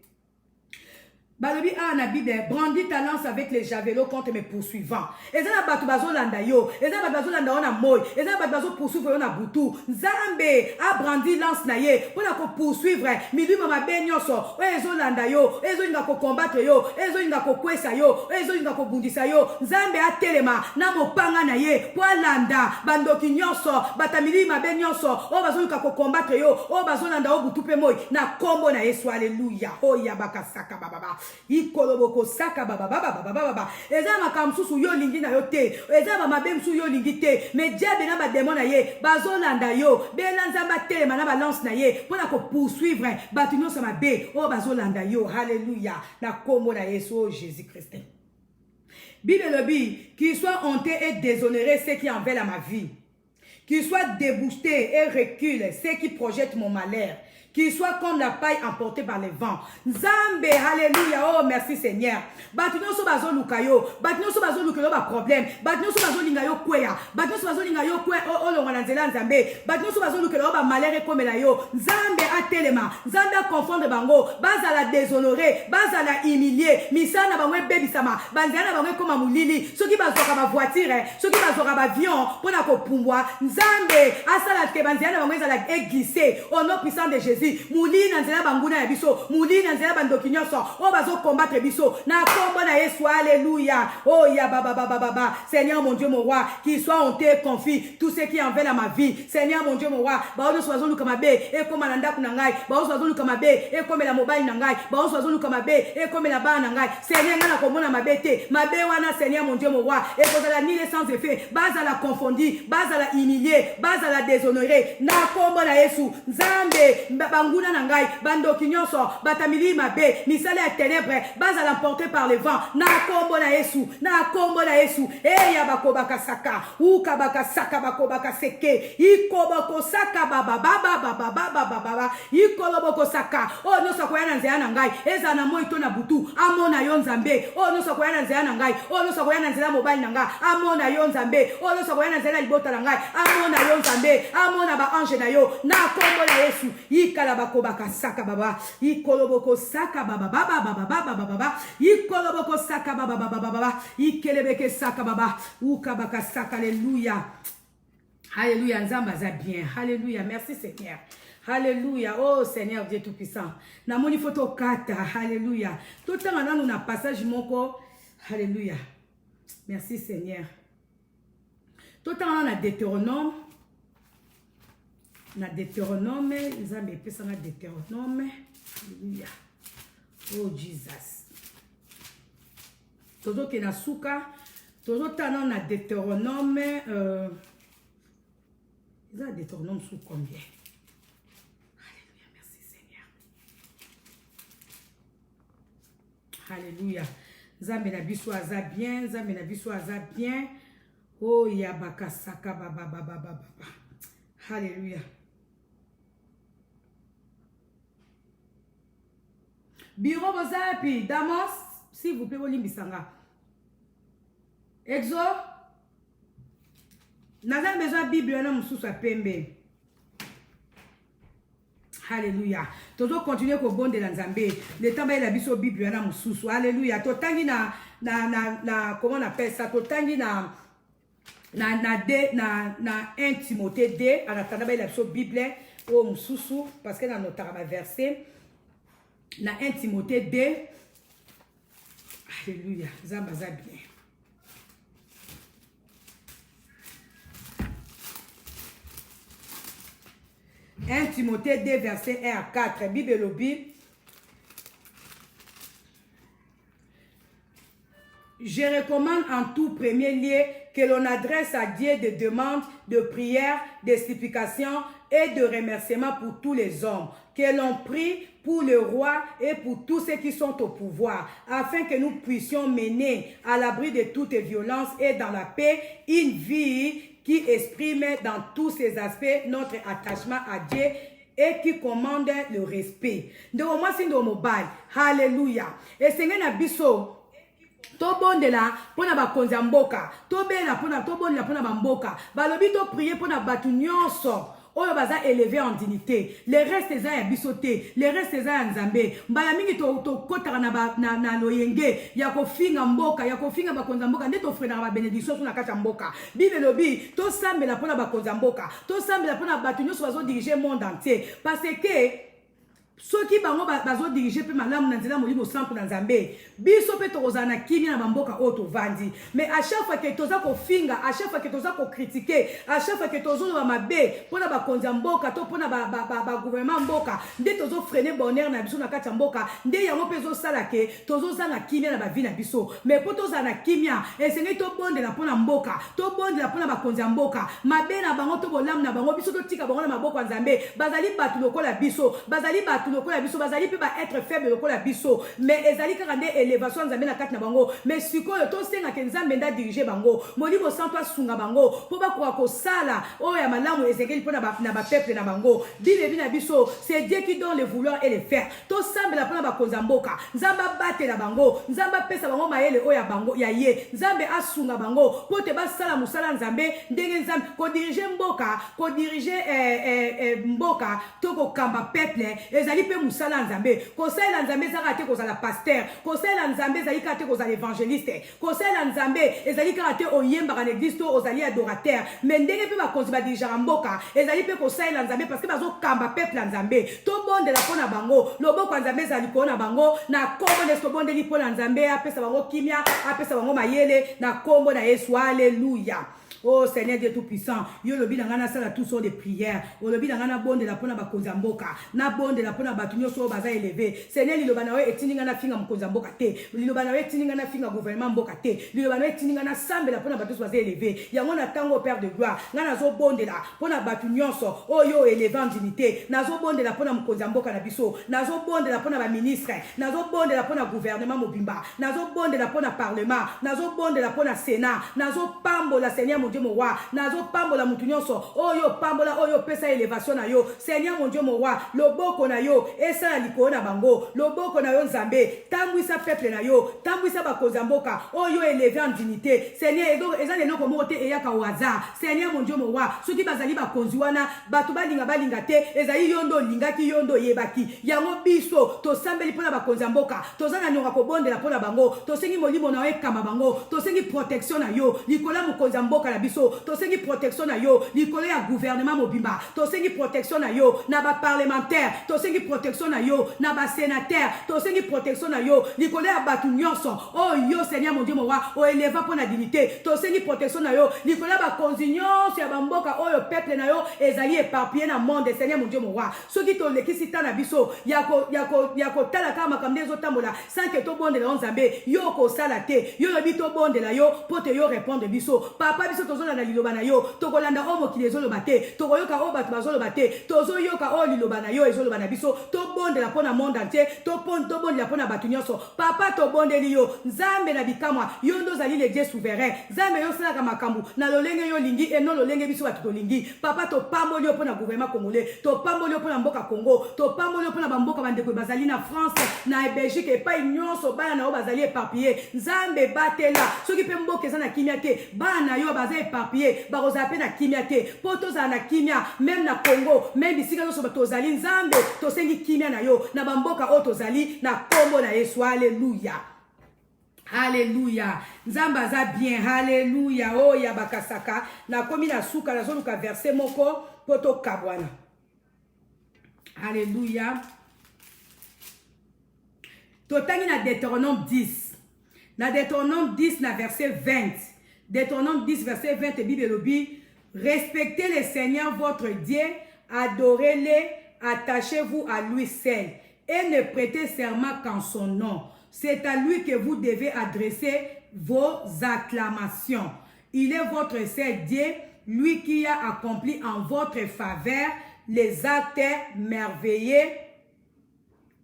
Balobi a na Bible, brandis ta lance avec les javelots contre mes poursuivants. Ezana batu bazo landa yo, ezana batu bazo landa ona moy, ezana batu bazo poursuivre yo na butu. Nzambe a brandi lance na ye, pona ko poursuivre, milu mama benyoso, ezo landa yo, ezo inga ko combattre yo, ezo inga ko kwesa yo, ezo inga ko bundisa yo. Nzambe a telema na mopanga na ye, po landa bandoki nyonso, batamili mabe nyonso, o bazo inga ko combattre yo, o bazo landa o butu pe moy na kombo na Yesu. Alléluia. Oh yabaka saka baba. Ikoloboko saka baba. Eza makamsusu yo lingi na yo te. Eza ba mabemsu yo lingi te. Me diable na ba démon na ye. Bazolanda yo. Bela nzamba telema na balance na ye. Pona ko poursuivre. Batunyo sa mabe. Oh bazolanda yo. Alléluia. Na kombo na Yesu. Oh Jésus Christ. Bible le dit, qu'il soit honté et déshonoré ceux qui en veulent à ma vie. Qu'il soit débouché et recule ceux qui projettent mon malheur. qui soit comme la paille emportée par les vents. Nzambe, alléluia, oh merci Seigneur. Batinyo so bazo lukayo, batinyo so bazo lukayo ba problème, batinyo so bazo linga yo kweya, batinyo so bazo linga yo kwe o longa na nzela nzambe, batinyo so bazo lukayo ba malere komela yo. Nzambe atelema, nzambe a confondre bango, bazala déshonoré, bazala humilié, misana bango bebisama, banzana bango koma mulili, soki bazoka ba voiture, soki bazoka ba avion pona ko pumbwa, nzambe asala ke banzana bango ezala aiguisé au nom puissant de Jésus. Muli na nzela banguna ya biso, muli na nzela bandoki nyonso, o bazo combattre biso na kombo na Yesu, alléluia. Oh ya baba, Seigneur mon Dieu mon roi, qu'il soit honté, confie tout ce qui en veut à ma vie. Seigneur mon Dieu mon roi, baozo sozo lukama be e comme nanda kuna ngai, baozo sozo lukama be e comme la mobile na ngai, baozo sozo lukama be e comme la ba na ngai. Seigneur ngana komona mabete, mabe wana Seigneur mon Dieu mon roi, et kozala ni sans effet, base à la confondu, base à la humilié, base à la déshonoré. Na kombo na Yesu, nzambe banguna na ngai, bandoki nyonso, batamili mabe, misala ya ténèbres, base à l'emporter par le vent. Na kombo na Yesu, na kombo na Yesu. Ya bakobaka saka, uka baka saka bakobaka seke, ikoboko saka baba ikoloboko saka. Oh no sakoya na nzela na ngai, eza na moito na butu, amona yo nzambe. Oh no sakoya na nzela na ngai, oh no sakoya na nzela mobile na ngai, amona yo nzambe. Oh no sakoya na nzela libota na ngai, amona yo nzambe, amona ba ange na yo. Na kombo na Yesu, ikala bakobaka saka baba, ikoloboko saka baba ikoloboko saka baba ikelebeke saka baba ukabaka saka. Alléluia, alléluia. Nzamba za bien, alléluia. Merci Seigneur, alléluia. Oh Seigneur Dieu tout puissant, na moni photo kata, alléluia. Tout temps nous na passage moko, alléluia. Merci Seigneur. Tout temps na Deutéronome, nzambe pesa na Deutéronome, alléluia. Oh Jesus. Todo ke na suka, todo tana na Deutéronome, Deutéronome sous combien? Alléluia, merci Seigneur. Alléluia. Nzambe na biso aza bien, nzambe na biso aza bien. Oh yabaka saka baba. Alléluia. Bureau Bozapi, Damos, s'il vous plaît, Olimbisanga. Exo, Nazan besoin Bible, on a sous sa pembe. Alléluia. Toujours continuer au bon de l'Anzambé. Le temps il a biso Bible, on a sous. Alléluia. Totangi na comment on appelle ça? Totangi na 1 Timothée 2. En attendant, il a biso Bible au sous parce que dans notre verset. Na 1 Timothée 2. Alléluia. Zambaza bien. « 1 Timothée 2, verset 1 à 4. Bible lobby. Je recommande en tout premier lieu que l'on adresse à Dieu des demandes, de prières, de supplications et de remerciements pour tous les hommes, que l'on prie pour le roi et pour tous ceux qui sont au pouvoir, afin que nous puissions mener à l'abri de toute violence et dans la paix une vie qui exprime dans tous ses aspects notre attachement à Dieu et qui commande le respect. De moi c'est de mobile. Alléluia. Et c'est un abisso. To bondela pona ba konza mboka. To bela pona to bondela pona ba mboka. Balobi to prier pona batu nyonso. Oyo baza élevé en dignité. Les restes eza ya bisoté, les restes eza ya nzambe. Mbala mingi to kotaka na loyenge ya kofinga mboka, ya kofinga bakonza mboka nde to frena ba bénédiction na kata mboka. Bible lobi to sambela pona bakonza mboka. To sambela pona batu nyonso bazo diriger monde entier parce que ceux qui bazo diriger pe malamu na nzela molimo sample na nzambe biso pe tozana kimia na bamboka oto vandi mais à chaque fois que toza ko finga à chaque fois que toza ko critiquer à chaque fois que tozo ba mabe pona ba konza mboka to pona ba gouvernement mboka nde tozo freiner bonheur na biso na kati mboka nde yango pe zo sala ke tozo zana kimia na ba vie na biso mais po toza na kimia esengi to bonde na pona mboka to bonde na pona ba konza mboka mabe na bango to bolamu na bango biso to tika bango na maboko nzambe bazali batu lokola biso bazali batu bato lokola biso bazali pe ba être faible lokola biso mais ezali kaka nde élévation nzambe na kati na bango mais sikoyo tosengaka nzambe nda dirige bango molimo santo asunga bango po bakoka kosala oyo ya malamu ezekeli mpona na bapeuple na bango bilebi na biso c'est Dieu qui donne le vouloir et le faire tosambela mpona bakonza mboka nzambe abatela bango nzambe apesa bango mayele oyo ya bango ya ye nzambe asunga bango po te basala mosala nzambe ndenge nzambe kodirige mboka kodirige mboka to kokamba peuple ezali pe mosala nzambe kosalela nzambe ezalaka te kozala pasteur kosalela nzambe ezali kaka te kozala évangéliste kosalela nzambe ezali kaka te oyembaka na église to ozali adorateur mais ndenge mpe bakonzi badirijaka mboka ezali mpe kosalela nzambe parce que bazokamba peuple ya nzambe tobondela mpo na bango loboko ya nzambe ezali likolo na bango na kombo nde tobondeli mpo na nzambe apesa bango kimia apesa bango mayele na kombo na Yesu alleluya. Oh Seigneur Dieu Tout-Puissant, yo lobi na ngana sala tout sur des prières. O lobi na ngana bonde la pona bakonza mboka. Na bonde la pona batunyo so baza élevé. Seigneur liloba na we etini ngana finga mkonza mboka te. Liloba na we etini ngana finga gouvernement mboka te. Liloba na we etini ngana sambe la pona batunyo baza élevé. Yango na tango Père de gloire. Ngana zo bonde la pona batunyo so. Oh yo élevé en dignité. Na zo bonde la pona mkonza mboka na biso. Na zo bonde la pona ba ministre. Na zo bonde la pona gouvernement mobimba. Na zo bonde la pona parlement. Na zo bonde la pona sénat. Na zo pambo la Seigneur mon Dieu mon roi nazo pambola mutu nyonso oyo pambola oyo pesa élévation na yo Seigneur mon Dieu mon roi loboko na yo esala likolo na bango loboko na yo nzambe tambwisa peuple na yo tambwisa bakonza mboka oyo élevé en dignité Seigneur ezali eloko moko te eyaka au hasard Seigneur mon Dieu mon roi soki bazali bakonzi wana bato balinga te ezali yondo lingaki yondo yebaki yango biso tosambeli mpona bakonza mboka toza na nyonga kobondela mpona bango tosengi molimo na yo ekama bango tosengi protection na yo likolo ya mokonza mboka na biso tosengi protection na yo likolo ya gouvernement mobimba tosengi protection na yo na ba parlementaire tosengi protection na yo na ba sénateur tosengi protection na yo likolo ya batu nyonso oh yo Seigneur mon Dieu mon roi o éleva pour la dignité tosengi protection na yo likolo ya bakonzi nyonso ya bamboka oyo peuple na yo ezali éparpillé na monde Seigneur mon Dieu mon roi soki tolekisi ta na biso yako tala kama makambo ezotambola sans que tobondela nzambe yo kosala te yo lobi tobondela yo po te yo répondre biso papa biso tozolanda liloba na yo tokolanda o mokili ezoloba te tokoyoka o bato bazoloba te tozoyoka o liloba na yo ezoloba na biso tobondela mpo na monde entier tobondela mpo na bato nyonso papa tobondeli yo nzambe na bikamwa yo ndo ozali le Dieu souverain nzambe yo osalaka makambo na lolenge yo olingi eno lolenge biso bato tolingi papa topamboli yo mpo na gouvernement congolais topamboli yo mpo na mboka Congo topamboli yo mpo na bamboka bandeko bazali na France na Belgique epai nyonso bana na yo bazali éparpillé nzambe batela soki mpe mboka eza na kimia te bana na yo baza éparpillé bakozala mpe na kimia te mpo tozala na kimia même na Congo même bisika nyonso tozali nzambe tosengi kimia na yo na bamboka oyo tozali na kombo na Yesu alleluya. Alléluia. Nzamba aza bien. Alléluia. Oh ya bakasaka. Na komi na suka na zoluka verset moko poto kabwana. Alléluia. Totangi na Deutéronome 10. Na Deutéronome 10 na verset 20. Deutéronome 10 verset 20 Bible lobi respectez le Seigneur votre Dieu, adorez-le, attachez-vous à lui seul et ne prêtez serment qu'en son nom. C'est à lui que vous devez adresser vos acclamations. Il est votre seul Dieu, lui qui a accompli en votre faveur les actes merveilleux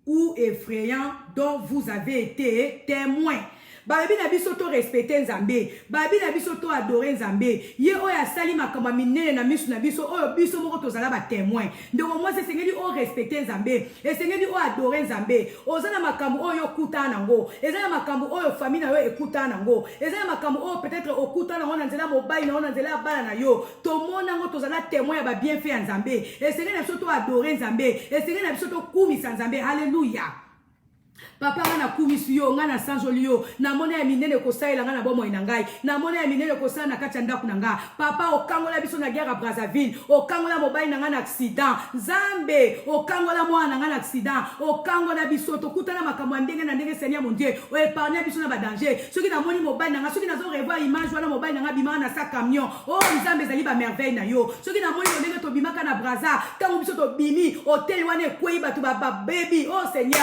ou effrayants dont vous avez été témoins. Babi na biso to respecter nzambe babi na biso to adorer nzambe ye oyo asali makambo minene na misu na biso oyo biso moko tozala ba témoin ndeko moi esengeli o respecter nzambe esengeli o adorer nzambe ozana makambo oyo okuta nango ezana makambo oyo famille na yo ekuta nango ezana makambo oyo peut-être okuta nango na nzela mobali na nzela bana na yo tomona ngo tozala témoin ya ba bienfait ya nzambe esengeli na biso to adorer nzambe esengeli na biso to kumisa nzambe haleluya. Papa ngana kumisi yo ngana sanjoli yo na mona ya minene kosaela ngana bomo inangai na mona ya minene kosala na kati ya ndako nanga papa okangola biso na guerre à Brazzaville okangola mobali na ngana accident nzambe okangola mwana ngana accident okangola biso tokutana makambo ndenge na ndenge Seigneur mon Dieu o épargner biso na ba danger soki na moni mobali nanga soki nazo revoir image wana mobali nanga bima na sa camion oh nzambe zali ba merveille na yo soki na moni ndenge to bimaka na Brazza tango biso to bimi hotel wana ekwei batu ba baby oh Seigneur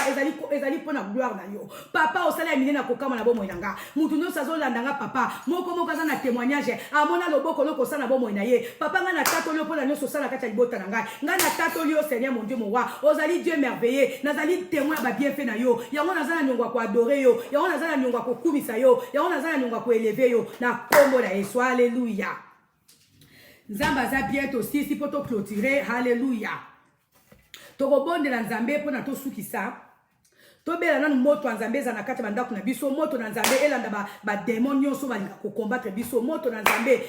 ezali pona gloire na yo papa osala mine na kokama na bomo inanga mutu no sazo landanga papa moko kaza na témoignage amona loboko loko sana bomo na ye papa nga na tato lio pona nyoso sala kata libota na ngai nga na tato lio Seigneur mon Dieu mon roi ozali Dieu merveilleux nazali témoin ba bienfait na yo yango nazala nyongwa ko adorer yo yango nazala nyongwa ko kumisa yo yango nazala nyongwa ko élever yo na kombo na Yesu alléluia nzamba za bientôt si poto clôturer alléluia tokobondela nzambe pona to sukisa tobela nanu moto nzambe za na kati bandako na biso moto na nzambe elanda ba démon nyonso balinga ko combattre biso moto na nzambe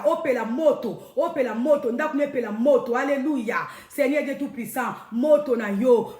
opela moto ndako ne pela moto alléluia Seigneur Dieu tout puissant moto na yo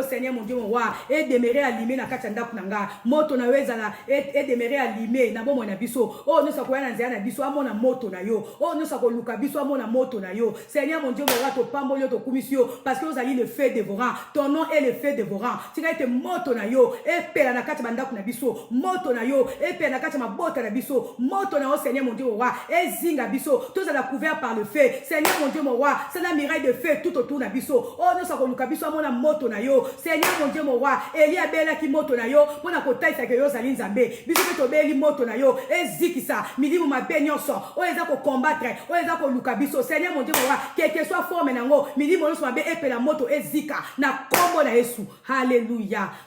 Seigneur mon Dieu mon roi et demeurer allumé na kati ndako na nga moto na yo ezala et demeurer allumé na bomo na biso no sakoya na nzela na biso amona moto na yo no sakoluka biso amona moto na yo Seigneur mon Dieu mon roi to pamboli to kumisio parce que vous allez le feu dévorant ton nom est le feu dévorant te moto na yo epela na kati bandako na biso moto na yo epela na kati mabota na biso moto na yo Seigneur mon Dieu mon roi ezinga biso tous à couvert par le feu Seigneur mon Dieu mon roi c'est la miraille de feu tout autour na biso no sakoluka biso amona moto na yo Seigneur mon Dieu mon roi Elia bela ki moto na yo pona kotaisa ke yo zali nzambe biso pe to beli moto na yo ezikisa milimu mabe nyonso eza ko combattre eza ko luka biso Seigneur mon Dieu mon roi quel que soit forme nango milimu nyonso mabe epela moto ezika na kombo na Yesu alléluia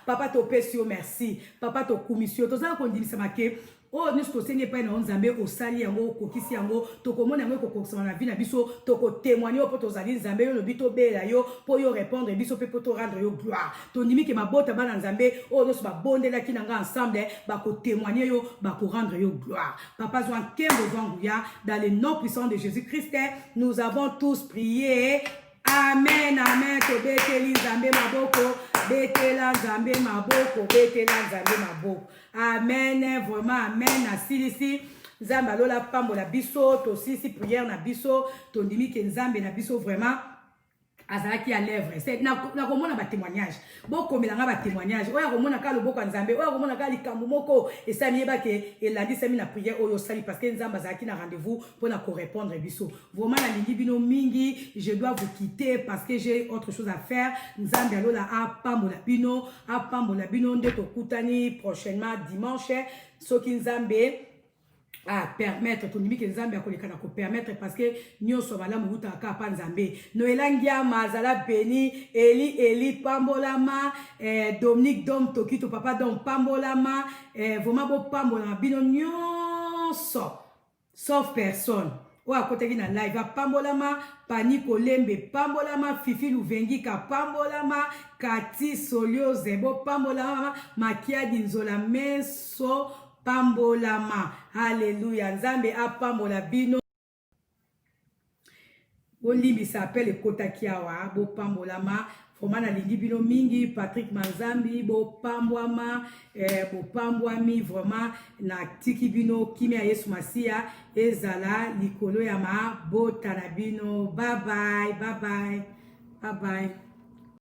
papa to pesio merci papa to kumisio to zala kondimisa make nous to senge pa na nzambe osali yango kokisi yango to komona yango kokosama na vie na biso to ko témoigner po to zali nzambe yo lobi to bela yo po yo répondre biso pe po to rendre yo gloire to ndimi ke mabota bana nzambe nous ba bondela kinanga ensemble ba ko témoigner yo ba ko rendre yo gloire papa zwa kembo zanguya dans le nom puissant de Jésus-Christ nous avons tous prié. Amen, amen, to beteli nzambe maboko, betela nzambe maboko, betela nzambe maboko. Amen, vraiment, amen, na silisi. Nzambe alola pambola biso, to sisi prière na biso, to ndimi ke nzambe na biso vraiment. Azalaki à lèvres c'est na komona ba témoignage boko melanga ba témoignage oya komona ka loboko nzambe oya komona ka likambo moko et ça mieba ke elandi sami na prière oyo sali parce que nzamba azalaki na rendez-vous pour na ko répondre biso vraiment na lingi bino mingi je dois vous quitter parce que j'ai autre chose à faire nzambe alola apambola bino nde to kutani prochainement dimanche soki nzambe permettre ton limite nzambe akoleka na ko permettre parce que nyonso malamu buta ka pa nzambe noelangia mazala beni eli pambolama Dominique Dom Tokito papa Dom pambolama vraiment bo pambola bino nyonso sauf personne oya koteki na live pambolama Pani Kolembe pambolama Fifi Luvengika pambolama Kati Solio Zebo pambolama Makia Dinzola Meso pambolama alléluia nzambe apambola bino olimbi s'appelle kotakiawa bo pambolama vraiment na lingi bino mingi Patrick Manzambi bo pambwama bo pambwami vraiment na tiki bino kimi ya Yesu Masia ezala likolo ya ma bota na bino bye bye